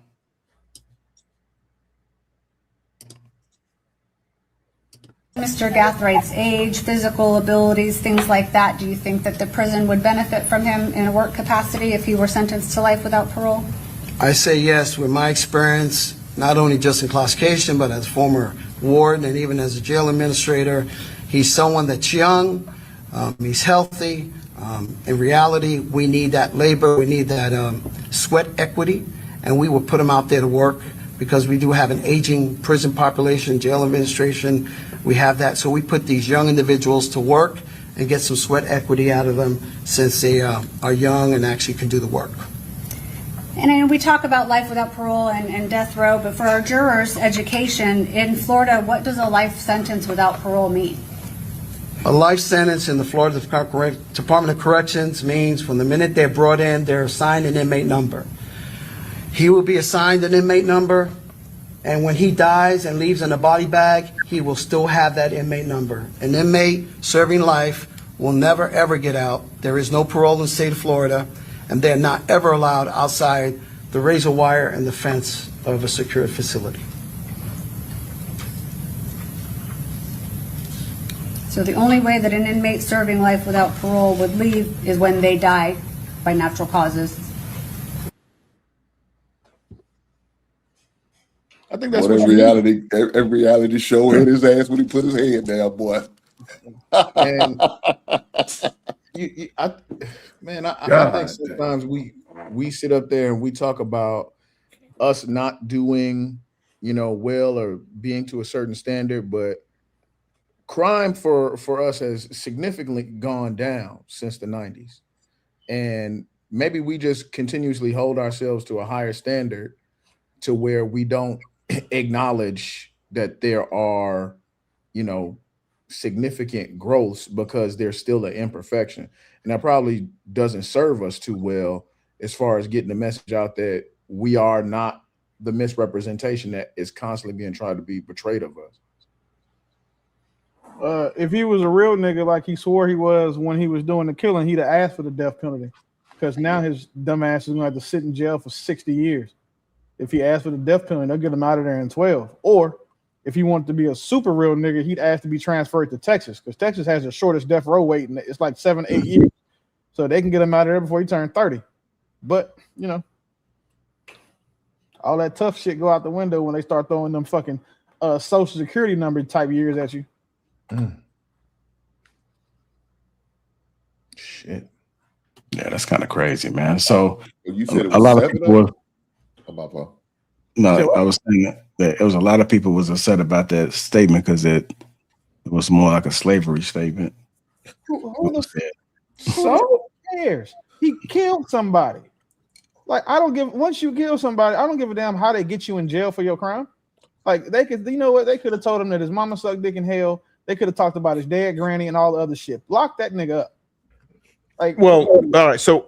Mr. Gathrigh's age, physical abilities, things like that, do you think that the prison would benefit from him in a work capacity if he were sentenced to life without parole? I say yes. With my experience, not only just in classification, but as former warden and even as a jail administrator, he's someone that's young, he's healthy. In reality, we need that labor, we need that sweat equity, and we will put him out there to work because we do have an aging prison population, jail administration. We have that, so we put these young individuals to work and get some sweat equity out of them since they are young and actually can do the work. And we talk about life without parole and death row, but for our jurors' education, in Florida, what does a life sentence without parole mean? A life sentence in the Florida Department of Corrections means from the minute they're brought in, they're assigned an inmate number. He will be assigned an inmate number, and when he dies and leaves in a body bag, he will still have that inmate number. An inmate serving life will never, ever get out. There is no parole in the state of Florida, and they're not ever allowed outside the razor wire and the fence of a secured facility. So the only way that an inmate serving life without parole would leave is when they die by natural causes. I think that's what what every reality show hit his ass when he put his head down, boy. And I think sometimes we sit up there and we talk about us not doing, well or being to a certain standard, but crime for us has significantly gone down since the 90s. And maybe we just continuously hold ourselves to a higher standard to where we don't acknowledge that there are, significant growths because there's still an imperfection. And that probably doesn't serve us too well as far as getting the message out that we are not the misrepresentation that is constantly being tried to be portrayed of us. If he was a real nigga like he swore he was when he was doing the killing, he'd have asked for the death penalty. Because now his dumb ass is going to have to sit in jail for 60 years. If he asked for the death penalty, they'll get him out of there in 12. Or if he wanted to be a super real nigga, he'd ask to be transferred to Texas, because Texas has the shortest death row wait, and it's like 7-8 years. So they can get him out of there before he turned 30. But, all that tough shit go out the window when they start throwing them fucking social security number type years at you. Shit. Yeah, that's kind of crazy, man. So you said it was a lot of 7 people. No, I was saying that it was a lot of people was upset about that statement because it was more like a slavery statement. Who cares? He killed somebody. Like, once you kill somebody, I don't give a damn how they get you in jail for your crime. Like, they could, they could have told him that his mama sucked dick in hell. They could have talked about his dad, granny, and all the other shit. Lock that nigga up. Like, well, all right. So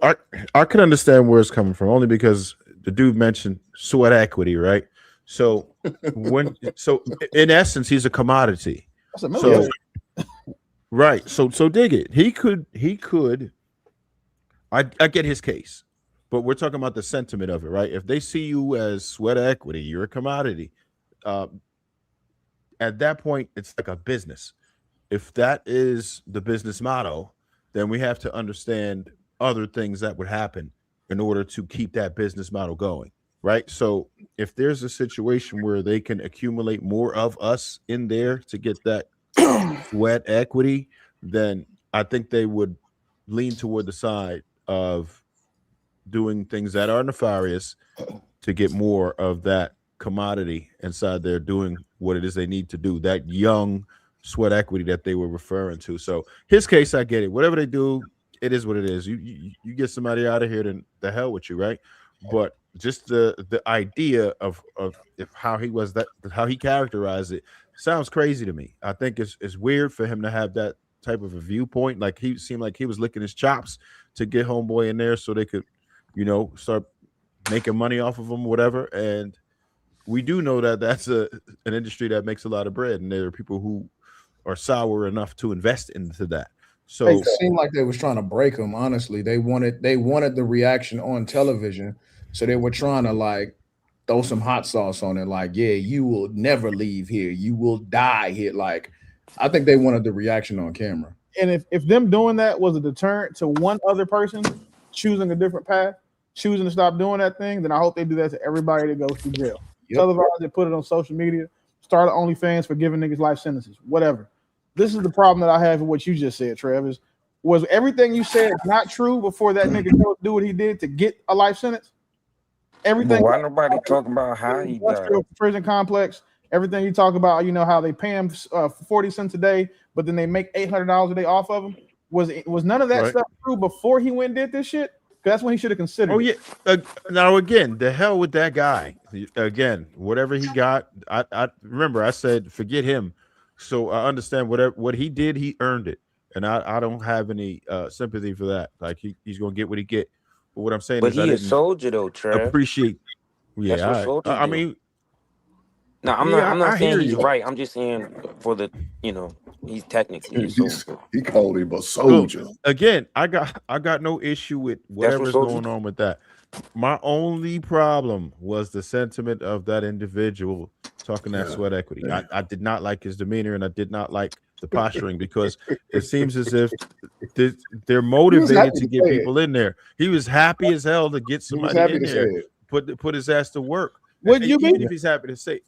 I can understand where it's coming from, only because the dude mentioned sweat equity, right? So in essence, he's a commodity. So right. So dig it. He could. I get his case, but we're talking about the sentiment of it, right? If they see you as sweat equity, you're a commodity. At that point, it's like a business. If that is the business motto, then we have to understand other things that would happen in order to keep that business model going, right? So if there's a situation where they can accumulate more of us in there to get that sweat equity, then I think they would lean toward the side of doing things that are nefarious to get more of that commodity inside there doing what it is they need to do, that young sweat equity that they were referring to. So his case, I get it. Whatever they do, it is what it is. You get somebody out of here, then the hell with you, right? But just the idea of if how he characterized it sounds crazy to me. I think it's weird for him to have that type of a viewpoint. Like, he seemed like he was licking his chops to get homeboy in there so they could, start making money off of him, whatever. And we do know that that's an industry that makes a lot of bread, and there are people who are sour enough to invest into that. So it seemed like they was trying to break him. Honestly, they wanted the reaction on television, so they were trying to like throw some hot sauce on it. Like, yeah, you will never leave here. You will die here. Like, I think they wanted the reaction on camera. And if them doing that was a deterrent to one other person choosing a different path, choosing to stop doing that thing, then I hope they do that to everybody that goes to jail. Yep. Otherwise, they put it on social media, start OnlyFans for giving niggas life sentences, whatever. This is the problem that I have with what you just said, Travis. Was everything you said not true before that nigga do what he did to get a life sentence? Everything. But why nobody talking about how he died? Prison complex. Everything you talk about, how they pay him 40 cents a day, but then they make $800 a day off of him. Was none of that stuff true before he went and did this shit? That's when he should have considered. Oh yeah. Now again, the hell with that guy. Again, whatever he got, I remember I said forget him. So I understand what he did, he earned it, and I don't have any sympathy for that. Like he's gonna get what he get. But what I'm saying But is, he a soldier though, Trev. Appreciate. Yeah, that's what soldiers do. I mean, no, I'm not saying he's right. I'm just saying for the he's technically a soldier. He called him a soldier. So, again, I got no issue with whatever's going on with that. My only problem was the sentiment of that individual talking that sweat equity. I did not like his demeanor, and I did not like the posturing, because it seems as if they're motivated to get people in there. He was happy as hell to get somebody in there, put his ass to work. What do you mean? Even if he's happy to say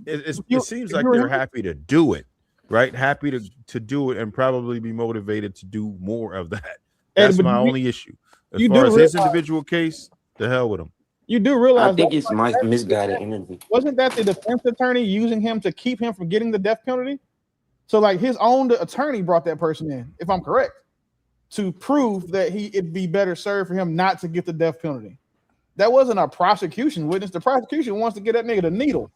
it seems like they're happy to do it, right? Happy to do it, and probably be motivated to do more of that. That's my only issue. As far as his individual case, The hell with him. You do I realize think it's misguided energy. wasn't that the defense attorney using him to keep him from getting the death penalty? So like his own attorney brought that person in, if I'm correct, to prove that it'd be better served for him not to get the death penalty. That wasn't a prosecution witness. The prosecution wants to get that nigga the needle.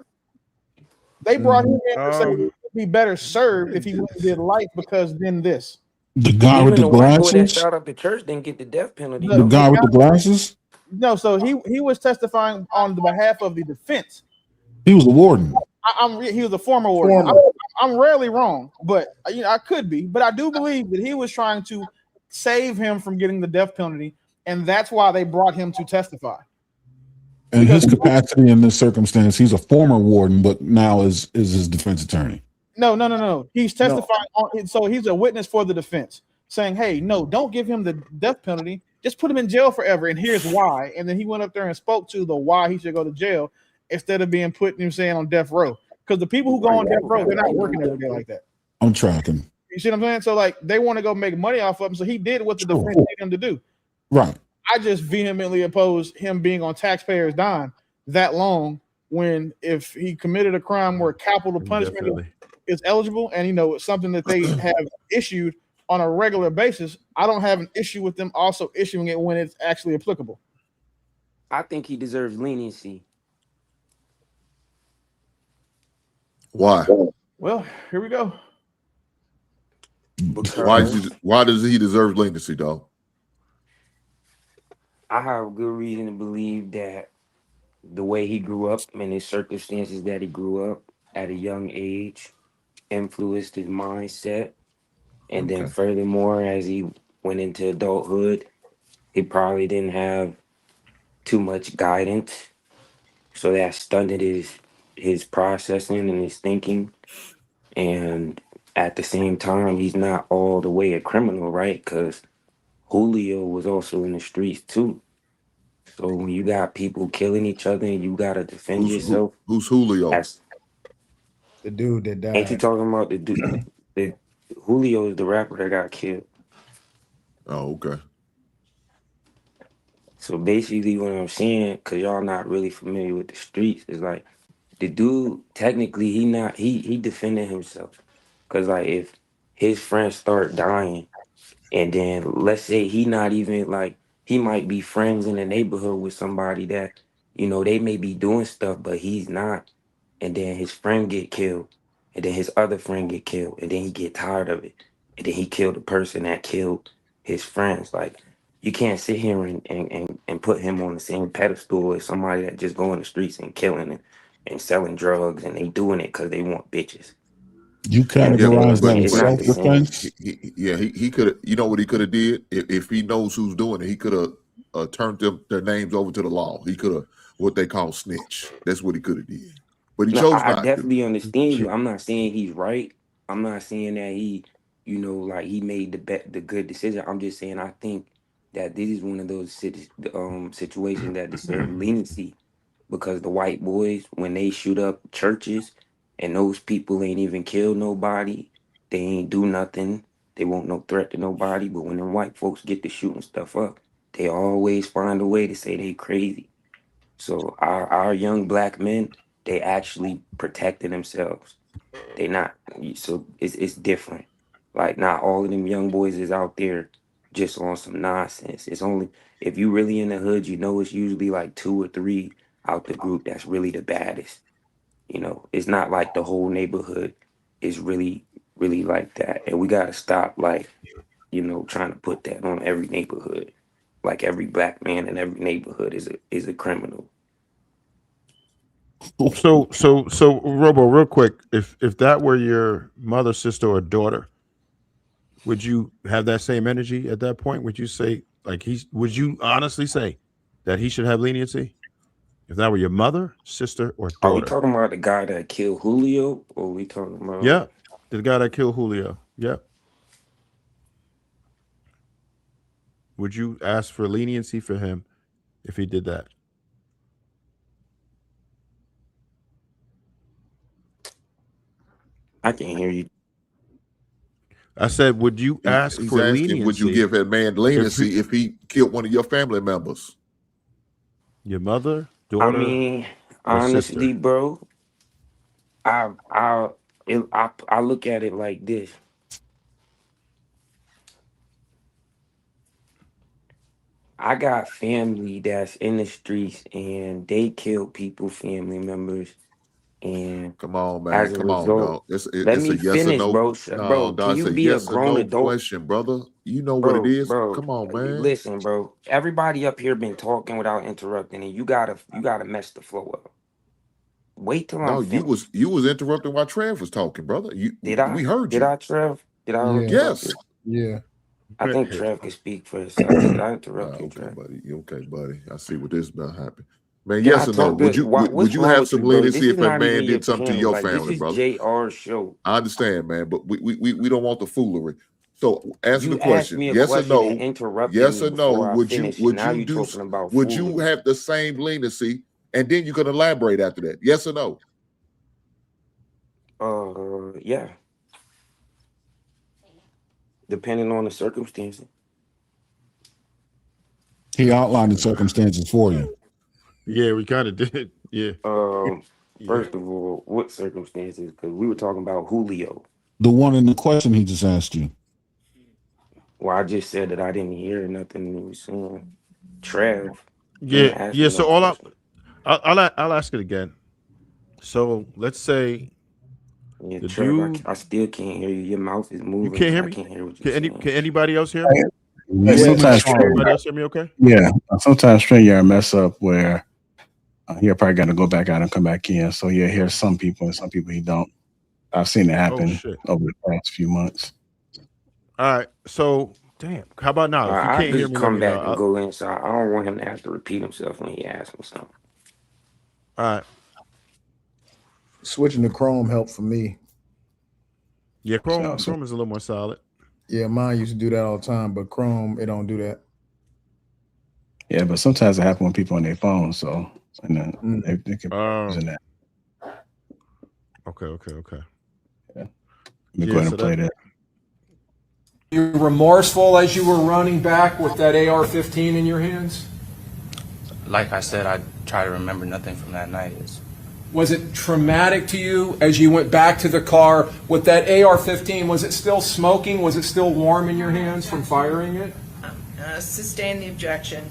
They brought him in to say he'd be better served if he went and did life because then this. The guy Even with the the white boy that glasses. shot up the church didn't get the death penalty. The guy with the glasses. No, so he was testifying on the behalf of the defense. He was a warden. He was a former warden. I'm rarely wrong, but I could be. But I do believe that he was trying to save him from getting the death penalty, and that's why they brought him to testify. In his capacity in this circumstance, he's a former warden, but now is his defense attorney. No. He's testifying on. So he's a witness for the defense, saying, "Hey, no, don't give him the death penalty. Just put him in jail forever, and here's why." And then he went up there and spoke to the why he should go to jail instead of being put, on death row. Because the people who go on death row, they're not working every day like that. I'm tracking. You see what I'm saying? So like they want to go make money off of him. So he did what the defense needed him to do. Right. I just vehemently oppose him being on taxpayers' dime that long when if he committed a crime where capital punishment is eligible and it's something that they have issued on a regular basis, I don't have an issue with them also issuing it when it's actually applicable. I think he deserves leniency. Why? Well, here we go. Why does he deserve leniency, though? I have good reason to believe that the way he grew up and his circumstances that he grew up at a young age influenced his mindset. And then furthermore, as he went into adulthood, he probably didn't have too much guidance. So that stunted his processing and his thinking. And at the same time, he's not all the way a criminal, right? Because Julio was also in the streets too. So when you got people killing each other and you gotta defend yourself. Who's Julio? The dude that died. Ain't you talking about the dude? Julio is the rapper that got killed. Oh, okay. So basically what I'm saying, because y'all not really familiar with the streets, is like the dude technically he defended himself. Because like if his friends start dying and then let's say he not even like he might be friends in the neighborhood with somebody that they may be doing stuff but he's not, and then his friend get killed and then his other friend get killed and then he get tired of it and then he killed the person that killed his friends. Like you can't sit here and put him on the same pedestal as somebody that just go in the streets and killing and selling drugs and they doing it because they want bitches. You categorize that as self-defense? He could have. You know what he could have did if he knows who's doing it. He could have turned their names over to the law. He could have what they call snitch. That's what he could have did. But he chose not. I definitely understand you. I'm not saying he's right. I'm not saying that he, like he made the good decision. I'm just saying I think that this is one of those situations that deserve leniency because the white boys, when they shoot up churches and those people ain't even killed nobody, they ain't do nothing, they won't no threat to nobody, but when them white folks get to shooting stuff up, they always find a way to say they crazy. So our young black men, they actually protected themselves. They not, so it's different. Like not all of them young boys is out there just on some nonsense. It's only, if you really in the hood, it's usually like 2 or 3 out the group that's really the baddest. It's not like the whole neighborhood is really, really like that. And we got to stop like, trying to put that on every neighborhood. Like every black man in every neighborhood is a criminal. So Robo, real quick, if that were your mother, sister, or daughter, would you have that same energy at that point? Would you say would you honestly say that he should have leniency? If that were your mother, sister, or daughter? Are we talking about the guy that killed Julio, or are we talking about? Yeah, the guy that killed Julio. Yeah. Would you ask for leniency for him if he did that? I can't hear you. I said, would you ask for leniency? Would you give that man leniency if he killed one of your family members? Your mother, I daughter, mean, or sister? honestly, bro, I look at it like this. I got family that's in the streets and they kill people, family members, and Come on, man. as a Come on, result, dog. It's let it's a me yes or finish, no. bro. No, Bro, can dog. It's you a be a yes or grown no adult? question, brother. You know what it Bro, is. bro, Come on, man. listen, bro. Everybody up here been talking without interrupting, and you gotta mess the flow up. Wait till I'm No, finished. you was interrupting while Trev was talking, brother. Did We I? heard Did you. I, Trev? Did I Yeah, interrupt Yes. you? yeah. I think Trev can speak for himself. Did I interrupt you, Okay, Trev? buddy. You okay, buddy? I see what this about happen. Man, Can I yes or no? talk good? Would What's you wrong have with some you, bro? This leniency is if a not even man your did something to panel. your Like, this family, is brother? JR's show. I understand, man, but we don't want the foolery. So answer the You asked question. me a Yes or question and no? interrupted Yes me or no? before I finished, and now you're talking about Would you foolery. have the same leniency? And then you can elaborate after that. Yes or no? Yeah, depending on the circumstances. He outlined the circumstances for you. Yeah, we kind of did. Yeah. Yeah. First of all, what circumstances? Because we were talking about Julio. The one in the question he just asked you. Well, I just said that I didn't hear nothing he was saying. Trev Yeah. didn't ask Yeah. me no So question. I'll ask it again. So let's say Yeah, the Trev, dude. I still can't hear you. Your mouth is You moving, can't but hear I me. can't hear what you're saying. Can anybody else hear me? Yeah, Yeah, sometimes Can anybody else hear me? Okay. yeah, sometimes StreamYard mess up where he'll probably got to go back out and come back in. So yeah, hear some people and some people he don't. I've seen it Oh happen shit. over the past few months. All right. So damn. How about now? If you I can't hear just me, let come me know. back and go inside. I don't want him to have to repeat himself when he asks me something. All right. Switching to Chrome helped for me. Yeah, Chrome is a little more solid. Yeah, mine used to do that all the time, but Chrome, it don't do that. Yeah, but sometimes it happens when people on their phone. So and then they can be using that. Okay. Yeah. Let me go ahead and play that. You remorseful as you were running back with that AR-15 in your hands? Like I said, I try to remember nothing from that night. Was it traumatic to you as you went back to the car with that AR-15? Was it still smoking? Was it still warm in your hands from firing it? Sustain the objection.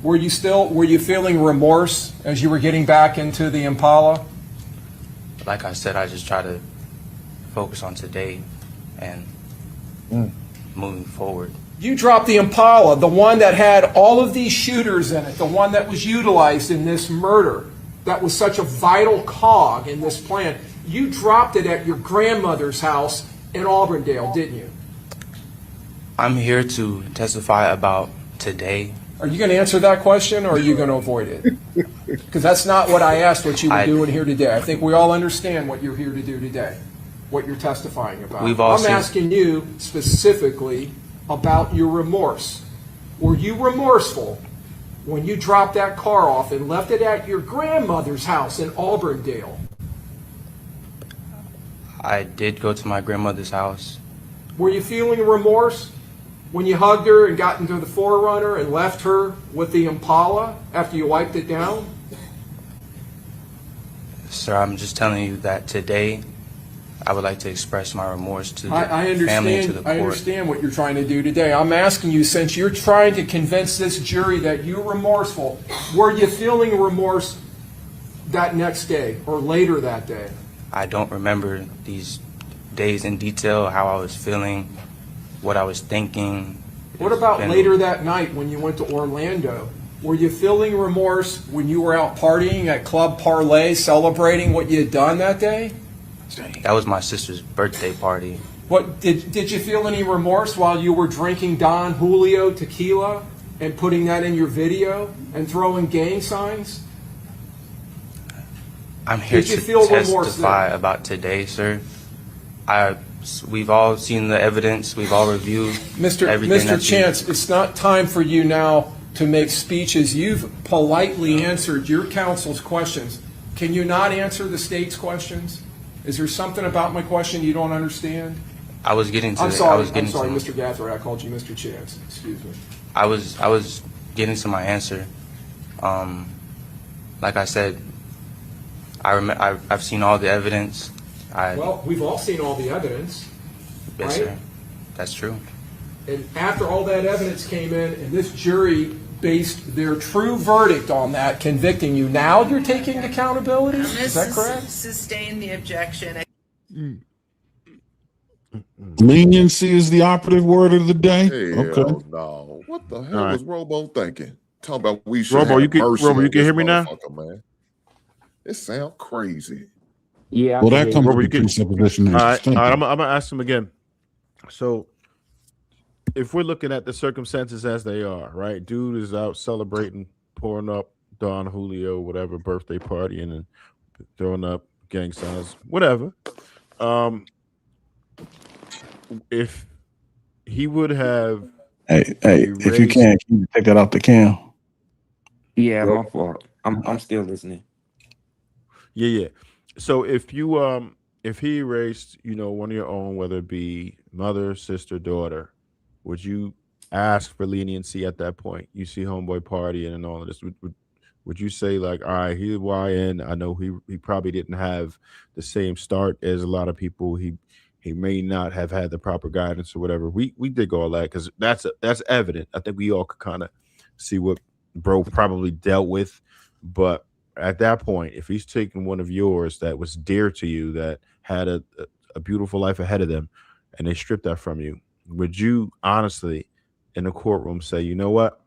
Were you feeling remorse as you were getting back into the Impala? Like I said, I just try to focus on today and moving forward. You dropped the Impala, the one that had all of these shooters in it, the one that was utilized in this murder, that was such a vital cog in this plan. You dropped it at your grandmother's house in Auburndale, didn't you? I'm here to testify about today. Are you going to answer that question, or are you going to avoid it? Because that's not what I asked what you were doing here today. I think we all understand what you're here to do today, what you're testifying about. I'm asking you specifically about your remorse. Were you remorseful when you dropped that car off and left it at your grandmother's house in Auburndale? I did go to my grandmother's house. Were you feeling remorse when you hugged her and got into the 4Runner and left her with the Impala after you wiped it down? Sir, I'm just telling you that today I would like to express my remorse to the I family and to the court. I understand what you're trying to do today. I'm asking you, since you're trying to convince this jury that you're remorseful, were you feeling remorse that next day or later that day? I don't remember these days in detail, how I was feeling, what I was thinking. What about later that night when you went to Orlando? Were you feeling remorse when you were out partying at Club Parlay, celebrating what you had done that day? That was my sister's birthday party. What did you feel any remorse while you were drinking Don Julio tequila and putting that in your video and throwing gang signs? I'm here Did you to feel remorse testify then? about today, sir. We've all seen the evidence. We've all reviewed everything. Mr. Chance, it's not time for you now to make speeches. You've politely answered your counsel's questions. Can you not answer the state's questions? Is there something about my question you don't understand? I was getting to. I'm sorry, Mr. Mr. Gathright. I called you Mr. Chance. Excuse me. I was getting to my answer. Like I said, I've seen all the evidence. Well, we've all seen all the evidence, Yes, right? sir. That's true. And after all that evidence came in, and this jury based their true verdict on that, convicting you, now you're taking accountability? Is that correct? Sustain the objection. Leniency is the operative word of the day. Hell no. What the hell was Robo thinking? Talking about we should Robo, have you can mercy Robo, you on can this hear me now? motherfucker, man. It sounds crazy. Yeah. Well, that comes Robo, with you the can. presupposition. All right, I'm gonna ask him again. So, if we're looking at the circumstances as they are, right? Dude is out celebrating, pouring up Don Julio, whatever, birthday partying and throwing up gang signs, whatever. If he would have, Hey, if you can you take that off the cam? Yeah, my fault. I'm still listening. yeah. So if he erased, one of your own, whether it be mother, sister, daughter, would you ask for leniency at that point? You see homeboy partying and all of this. Would you say like, all right, he's YN. I know he probably didn't have the same start as a lot of people. He may not have had the proper guidance or whatever. We did all that because that's evident. I think we all could kind of see what bro probably dealt with. But at that point, if he's taking one of yours that was dear to you, that had a beautiful life ahead of them, and they stripped that from you, would you honestly in the courtroom say, you know what?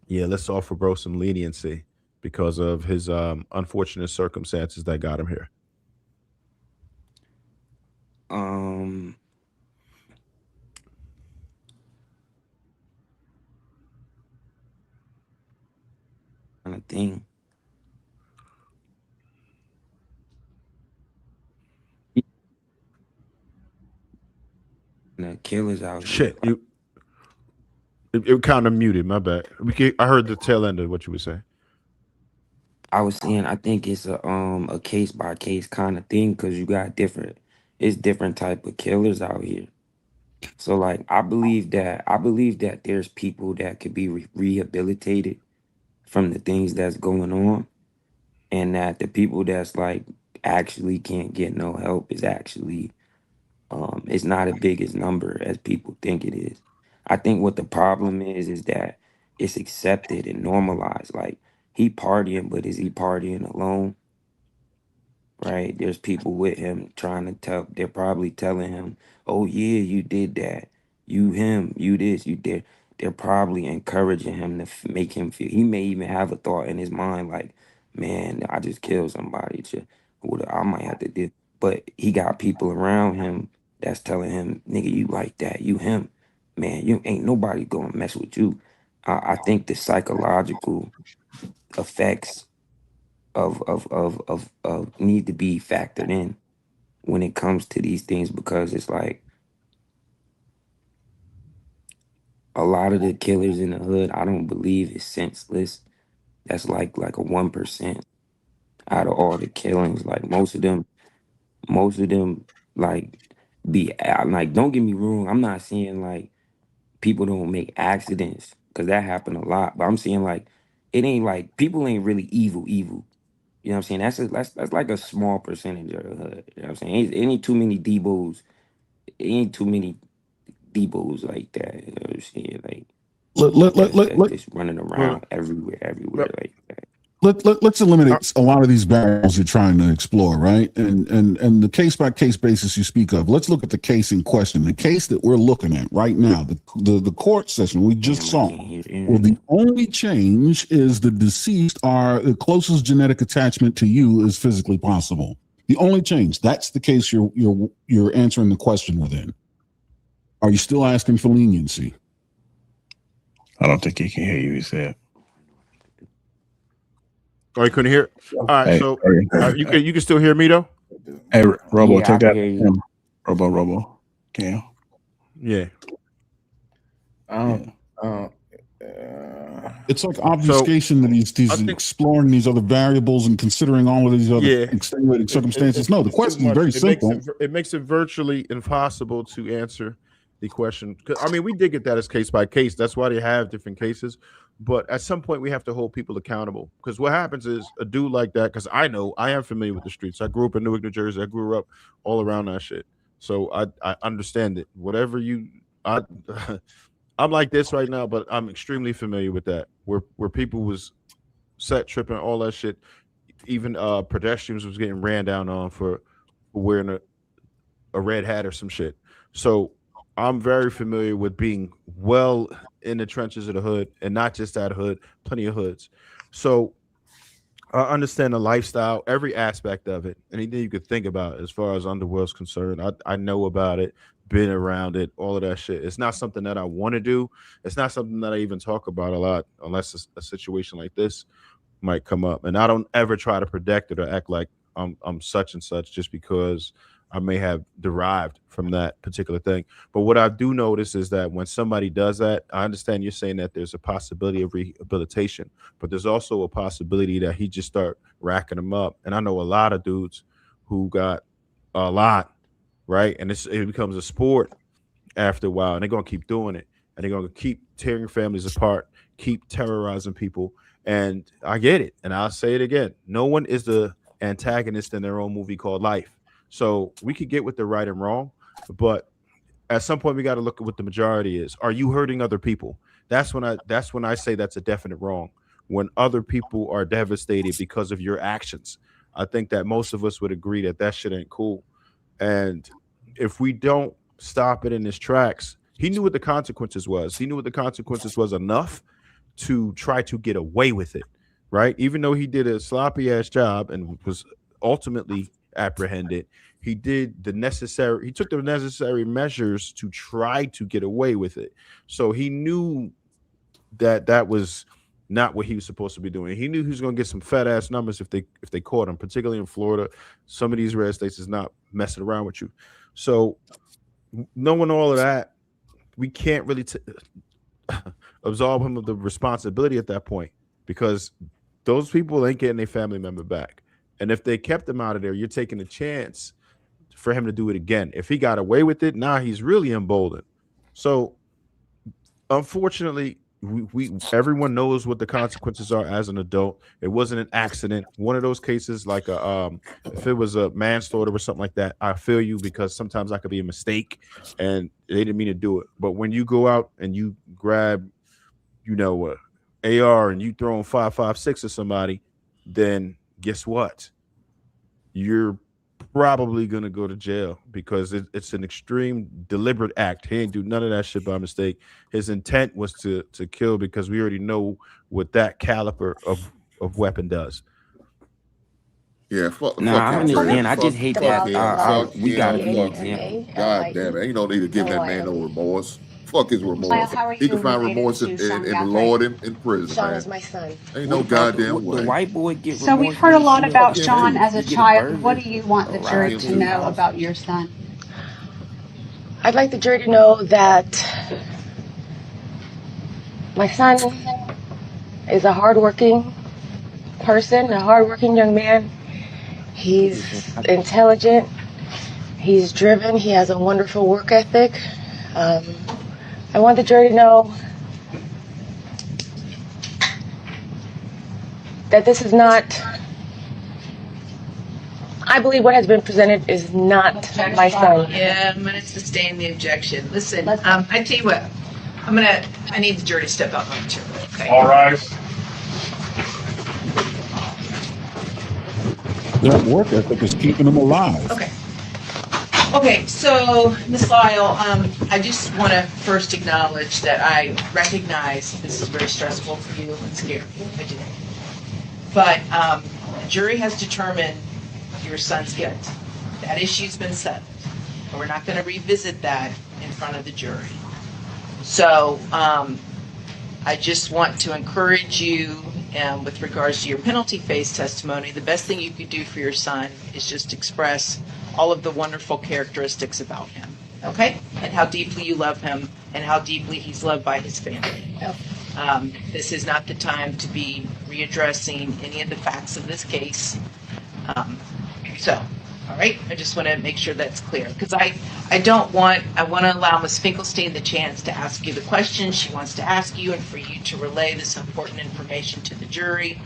Yeah, let's offer bro some leniency because of his unfortunate circumstances that got him here? Kind of thing. The killers out here. Shit, it kind of muted. My bad. I heard the tail end of what you were saying. I was saying I think it's a case by case kind of thing because you got different type of killers out here. So like I believe that there's people that could be rehabilitated from the things that's going on, and that the people that's like actually can't get no help is actually it's not as big as number as people think it is. I think what the problem is that it's accepted and normalized. Like he partying, but is he partying alone? Right? There's people with him trying to tell. They're probably telling him, "Oh yeah, you did that. You him. You this. You did." They're probably encouraging him to make him feel. He may even have a thought in his mind like, "Man, I just killed somebody. I might have to do." But he got people around him that's telling him, "Nigga, you like that. You him. Man, you ain't nobody gonna mess with you." I think the psychological effects of need to be factored in when it comes to these things, because it's like a lot of the killers in the hood, I don't believe is senseless. That's like a 1% out of all the killings. Like most of them like like, don't get me wrong, I'm not saying like people don't make accidents because that happened a lot, but I'm saying like it ain't like people ain't really evil. You know what I'm saying? That's like a small percentage of the hood. You know what I'm saying? Ain't too many Debos. Ain't too many Debos like that. You know what I'm saying? Like that's just running around everywhere like that. Let's eliminate a lot of these barriers you're trying to explore, right? And the case by case basis you speak of. Let's look at the case in question. The case that we're looking at right now, the court session we just saw. Well, the only change is the deceased are the closest genetic attachment to you is physically possible. The only change. That's the case you're answering the question within. Are you still asking for leniency? I don't think he can hear you. He said. Oh, you couldn't hear it? All right, Hey, so you can still hear me though? Hey, Robo, Yeah, take I that. can hear you. Robo. Cam. Yeah. It's like obfuscation that he's exploring these other variables and considering all of these other extenuating circumstances. No, the question is very simple. It makes it virtually impossible to answer the question. 'Cause, I mean, we did get that as case by case. That's why they have different cases. But at some point, we have to hold people accountable, because what happens is a dude like that. Because I know I am familiar with the streets. I grew up in Newark, New Jersey. I grew up all around that shit, so I understand it. Whatever you, I I'm like this right now, but I'm extremely familiar with that. Where people was set tripping, all that shit. Even pedestrians was getting ran down on for wearing a red hat or some shit. So I'm very familiar with being well in the trenches of the hood, and not just that hood, plenty of hoods. So I understand the lifestyle, every aspect of it, anything you could think about as far as underworld's concerned. I know about it, been around it, all of that shit. It's not something that I want to do. It's not something that I even talk about a lot, unless a situation like this might come up. And I don't ever try to predict it or act like I'm such and such just because I may have derived from that particular thing. But what I do notice is that when somebody does that, I understand you're saying that there's a possibility of rehabilitation, but there's also a possibility that he just start racking them up. And I know a lot of dudes who got a lot, right? And it becomes a sport after a while, and they're going to keep doing it, and they're going to keep tearing families apart, keep terrorizing people. And I get it. And I'll say it again. No one is the antagonist in their own movie called life. So we could get with the right and wrong, but at some point we got to look at what the majority is. Are you hurting other people? That's when I say that's a definite wrong. When other people are devastated because of your actions, I think that most of us would agree that that shit ain't cool. And if we don't stop it in its tracks, he knew what the consequences was. He knew what the consequences was enough to try to get away with it, right? Even though he did a sloppy ass job and was ultimately apprehended, he took the necessary measures to try to get away with it. So he knew that was not what he was supposed to be doing. He knew he was going to get some fat ass numbers if they caught him, particularly in Florida. Some of these red states is not messing around with you. So knowing all of that, we can't really absolve him of the responsibility at that point, because those people ain't getting their family member back. And if they kept him out of there, you're taking a chance for him to do it again. If he got away with it, now he's really emboldened. So unfortunately, everyone knows what the consequences are as an adult. It wasn't an accident. One of those cases, like if it was a manslaughter or something like that, I feel you, because sometimes that could be a mistake and they didn't mean to do it. But when you go out and you grab, AR and you throw in 5.56 at somebody, then guess what? You're probably gonna go to jail, because it's an extreme deliberate act. He ain't do none of that shit by mistake. His intent was to kill, because we already know what that caliber of weapon does. Yeah, fuck. I understand. I just hate that we gotta be. God damn it! Ain't no need to give that man no remorse. Fuck his remorse. He can find remorse in the Lord in prison, Sean man. is my son. Ain't no goddamn way. The white boy get So we've remorse heard a when he lot shoot about up Sean the as a he get child. burger. What do you want the jury to know about your son? I'd like the jury to know that my son is a hardworking person, a hardworking young man. He's intelligent. He's driven. He has a wonderful work ethic. I want the jury to know that this is not, I believe what has been presented is not my son. Yeah, I'm going to sustain the objection. Listen, I tell you what, I need the jury to step out momentarily. Okay. All rise. That work ethic is keeping them alive. Okay, so Ms. Lyle, I just want to first acknowledge that I recognize this is very stressful for you and scary. I do. But the jury has determined your son's guilt. That issue's been settled, and we're not going to revisit that in front of the jury. So I just want to encourage you, with regards to your penalty phase testimony, the best thing you could do for your son is just express all of the wonderful characteristics about him, okay? And how deeply you love him and how deeply he's loved by his family. This is not the time to be readdressing any of the facts of this case. So All right, I just want to make sure that's clear, because I want to allow Ms. Finkelstein the chance to ask you the questions she wants to ask you and for you to relay this important information to the jury.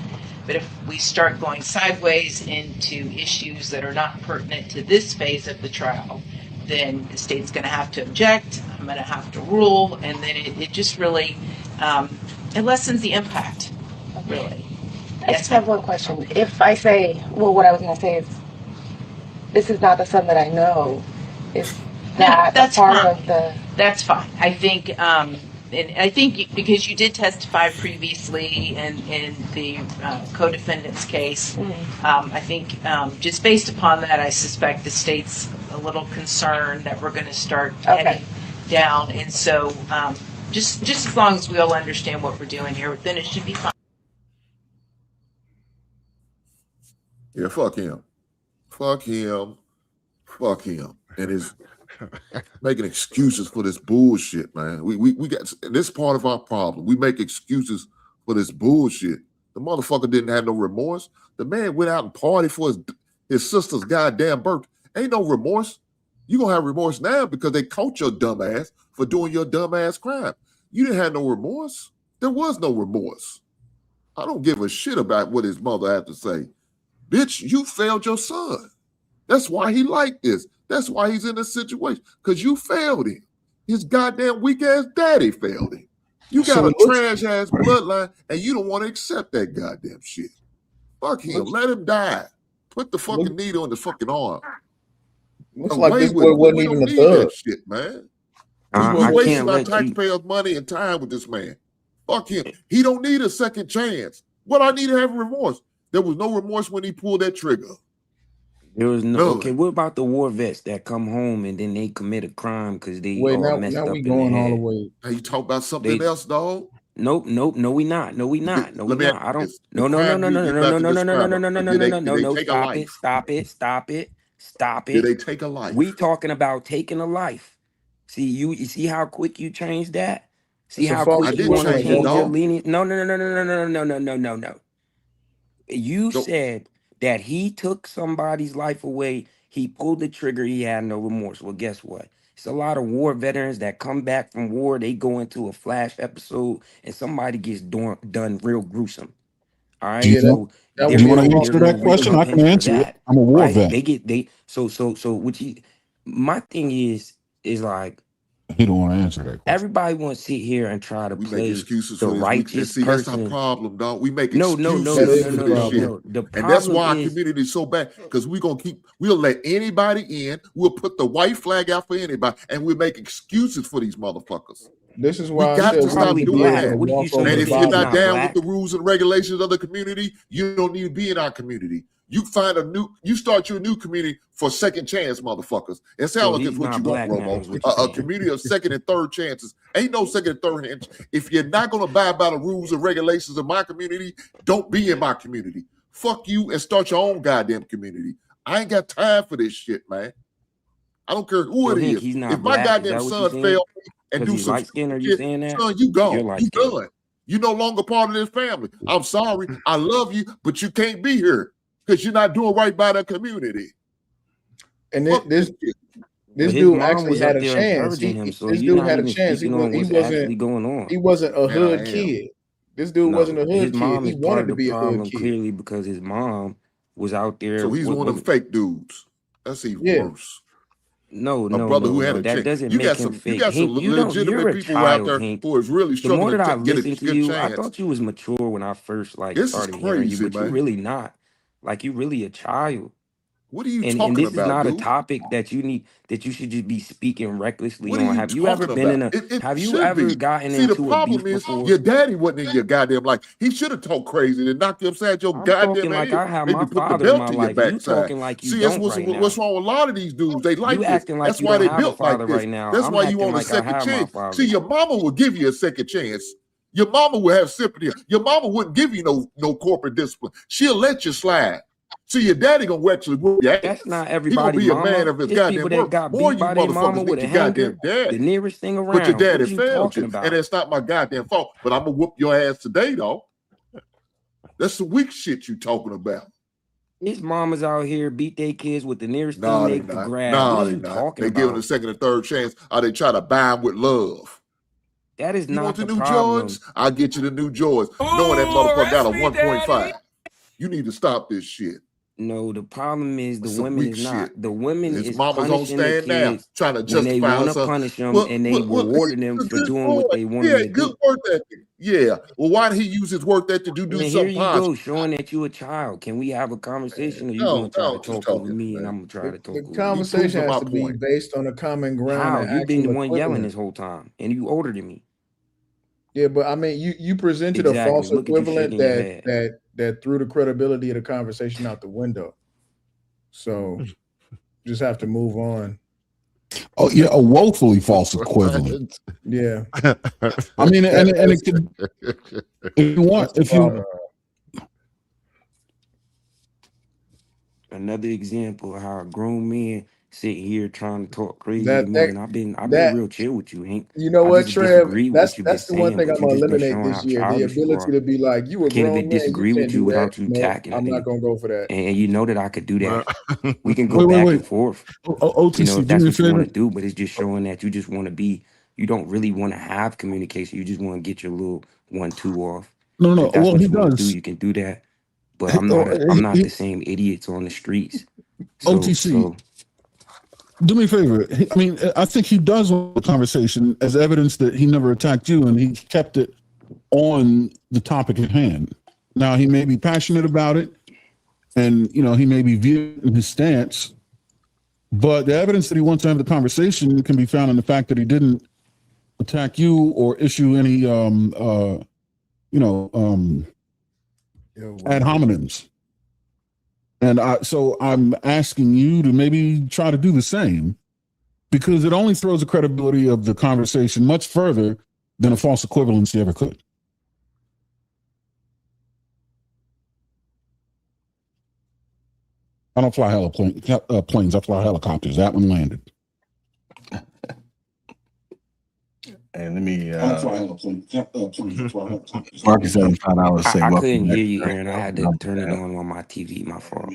But if we start going sideways into issues that are not pertinent to this phase of the trial, then the state's going to have to object, I'm going to have to rule, and then it just really, it lessens the impact, really. I just have one question. If I say, well, what I was going to say is, this is not the son that I know, is that that's a part fine. of the... That's fine. I think, and I think because you did testify previously in the co-defendant's case, I think just based upon that, I suspect the state's a little concerned that we're going to start heading down. And so just as long as we all understand what we're doing here, then it should be fine. Yeah, fuck him. Fuck him. Fuck him. And his making excuses for this bullshit, man. We got this part of our problem. We make excuses for this bullshit. The motherfucker didn't have no remorse. The man went out and partied for his sister's goddamn birthday. Ain't no remorse. You gonna have remorse now because they caught your dumb ass for doing your dumb ass crime. You didn't have no remorse. There was no remorse. I don't give a shit about what his mother had to say. Bitch, you failed your son. That's why he like this. That's why he's in this situation. Because you failed him. His goddamn weak-ass daddy failed him. You got a trash-ass bloodline, and you don't want to accept that goddamn shit. Fuck him. Let him die. Put the fucking needle in the fucking arm. Looks like this boy wasn't even a thug. That shit, man. We're wasting our taxpayers' money and time with this man. Fuck him. He don't need a second chance. What I need to have remorse. There was no remorse when he pulled that trigger. There was no. Okay, what about the war vets that come home and then they commit a crime because they messed up in the head? Now you talk about something else, dog? Nope. No, we not. No, we not. I don't. No. Stop it. Did they take a life? We talking about taking a life. See, you see how quick you changed that? See how quick you want to change your lenient? No. You said that he took somebody's life away. He pulled the trigger. He had no remorse. Well, guess what? It's a lot of war veterans that come back from war. They go into a flash episode and somebody gets done real gruesome. All right. You want to answer that question? I can answer it. I'm a war vet. So my thing is like, he don't want to answer that question. Everybody wants to sit here and try to play excuses the for righteous see, person. That's our problem, dog. We make No. excuses for this shit. The and that's why our community is so bad, because we'll let anybody in. We'll put the white flag out for anybody, and we'll make excuses for these motherfuckers. This is why we got to stop doing that. And if you're not down with the rules and regulations of the community, you don't need to be in our community. You start your new community for second chance, motherfuckers. It sounds like it's what you want, Romo. A community of second and third chances. Ain't no second and third chance. If you're not going to abide by the rules and regulations of my community, don't be in my community. Fuck you and start your own goddamn community. I ain't got time for this shit, man. I don't care who it is. If my goddamn son failed and do some shit, son, you gone. You done. You no longer part of this family. I'm sorry. I love you, but you can't be here. Because you're not doing right by the community. And this dude actually had a chance. This dude had a chance. He wasn't a hood kid. This dude wasn't a hood kid. He wanted to be a hood kid. Clearly because his mom was out there. So he's one of them fake dudes. That's even worse. No, brother who had a that chance. doesn't you make got him some, fake. You got some legitimate people out there who is really struggling to get a good chance. I thought you was mature when I first started hearing you, but you're really not. Like, you really a child. What are you talking about? And this is not dude? A topic that you should just be speaking recklessly on. Have you ever been in a? Have you ever gotten into a beef the problem is before? Your daddy wasn't in your goddamn life. He should have talked crazy and knocked you upside your goddamn head. Like I have maybe my put the father belt in my to your life. backside. You talking like you See, don't that's right what's now. wrong with a lot of these dudes. They like you this. Acting like that's you why don't they have built a father like this. right now. That's I'm why you want like a second chance. My See, your mama will give you a second chance. Your mama will have sympathy. Your mama wouldn't give you no corporate discipline. She'll let you slide. See, your daddy gonna actually whoop your ass. That's not everybody. He gonna be a man of his goddamn word. Got More beat you by their mama motherfuckers with beat a your goddamn hanger, dad. the nearest thing around. But your daddy failed you, about? And it's not my goddamn fault. But I'm gonna whoop your ass today, though. That's some weak shit you talking about. These mamas out here beat their kids with the nearest thing No, they they could not. grab. No, What are they you not. talking They give them a about? second and third chance, or they try to buy them with love. That is You want not the the new problem. Jordans? I'll get you the new Jordans. Knowing that motherfucker got a 1.5. You need to stop this shit. No, the problem is the Some women weak is not. shit. The women His is mama's on punishing the stand now, kids trying to when they justify want to herself. punish them, Well, and they rewarding them he's a for good doing boy. what they want He them to had good do. work ethic. Yeah. Well, why did he use his work ethic to do And here something you positive? go, showing that you a child. Can we have a conversation, or you No, gonna try to no, just talk over talking, me, and man. I'm gonna try to talk The over you? conversation proving has my to be point. based on a common ground How? and You've been the actual one yelling equivalent. this whole time, and you older than me. Yeah, but I mean, you presented a Exactly. false Look at you equivalent shaking your head. that threw the credibility of the conversation out the window. So just have to move on. Oh yeah, a woefully false equivalent. Yeah. I mean, and it could, if you want, if you Another example of how a grown man sit here trying to talk crazy That- to me, that- and I've been that- real chill with you, Hank. You know I what, just Trev? disagree with That's what you've been the one saying, thing but I'm you gonna just been eliminate showing this how year: the childish you ability are. to be like, "You a Can't grown even man, you disagree can't with you do that." without you No, attacking a I'm not nigga. gonna go for that. And you know that I could do that. We can go Wait, back wait. and forth. OTC, You know, if do that's me a what you want favor. to do, but it's just showing that you just want to be, you don't really want to have communication. You just want to get your little 1-2 off. No, If that's well, what he you want to do, does. you can do that. But I'm not the same idiots on the streets. So, OTC, do me a favor. I mean, I think he does want the conversation as evidence that he never attacked you and he kept it on the topic at hand. Now, he may be passionate about it and, you know, he may be viewing his stance, but the evidence that he wants to have the conversation can be found in the fact that he didn't attack you or issue any, ad hominems. And so I'm asking you to maybe try to do the same, because it only throws the credibility of the conversation much further than a false equivalency ever could. I don't fly planes. I fly helicopters. That one landed. And let me Marcus Marcus $75 say I welcome couldn't back. hear you, Aaron. I had to turn it on my TV. My fault.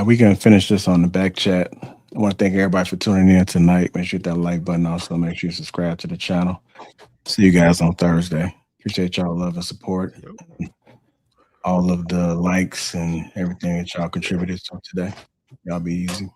We can finish this on the back chat. I want to thank everybody for tuning in tonight. Make sure you hit that like button. Also, make sure you subscribe to the channel. See you guys on Thursday. Appreciate y'all love and support. All of the likes and everything that y'all contributed to today. Y'all be easy.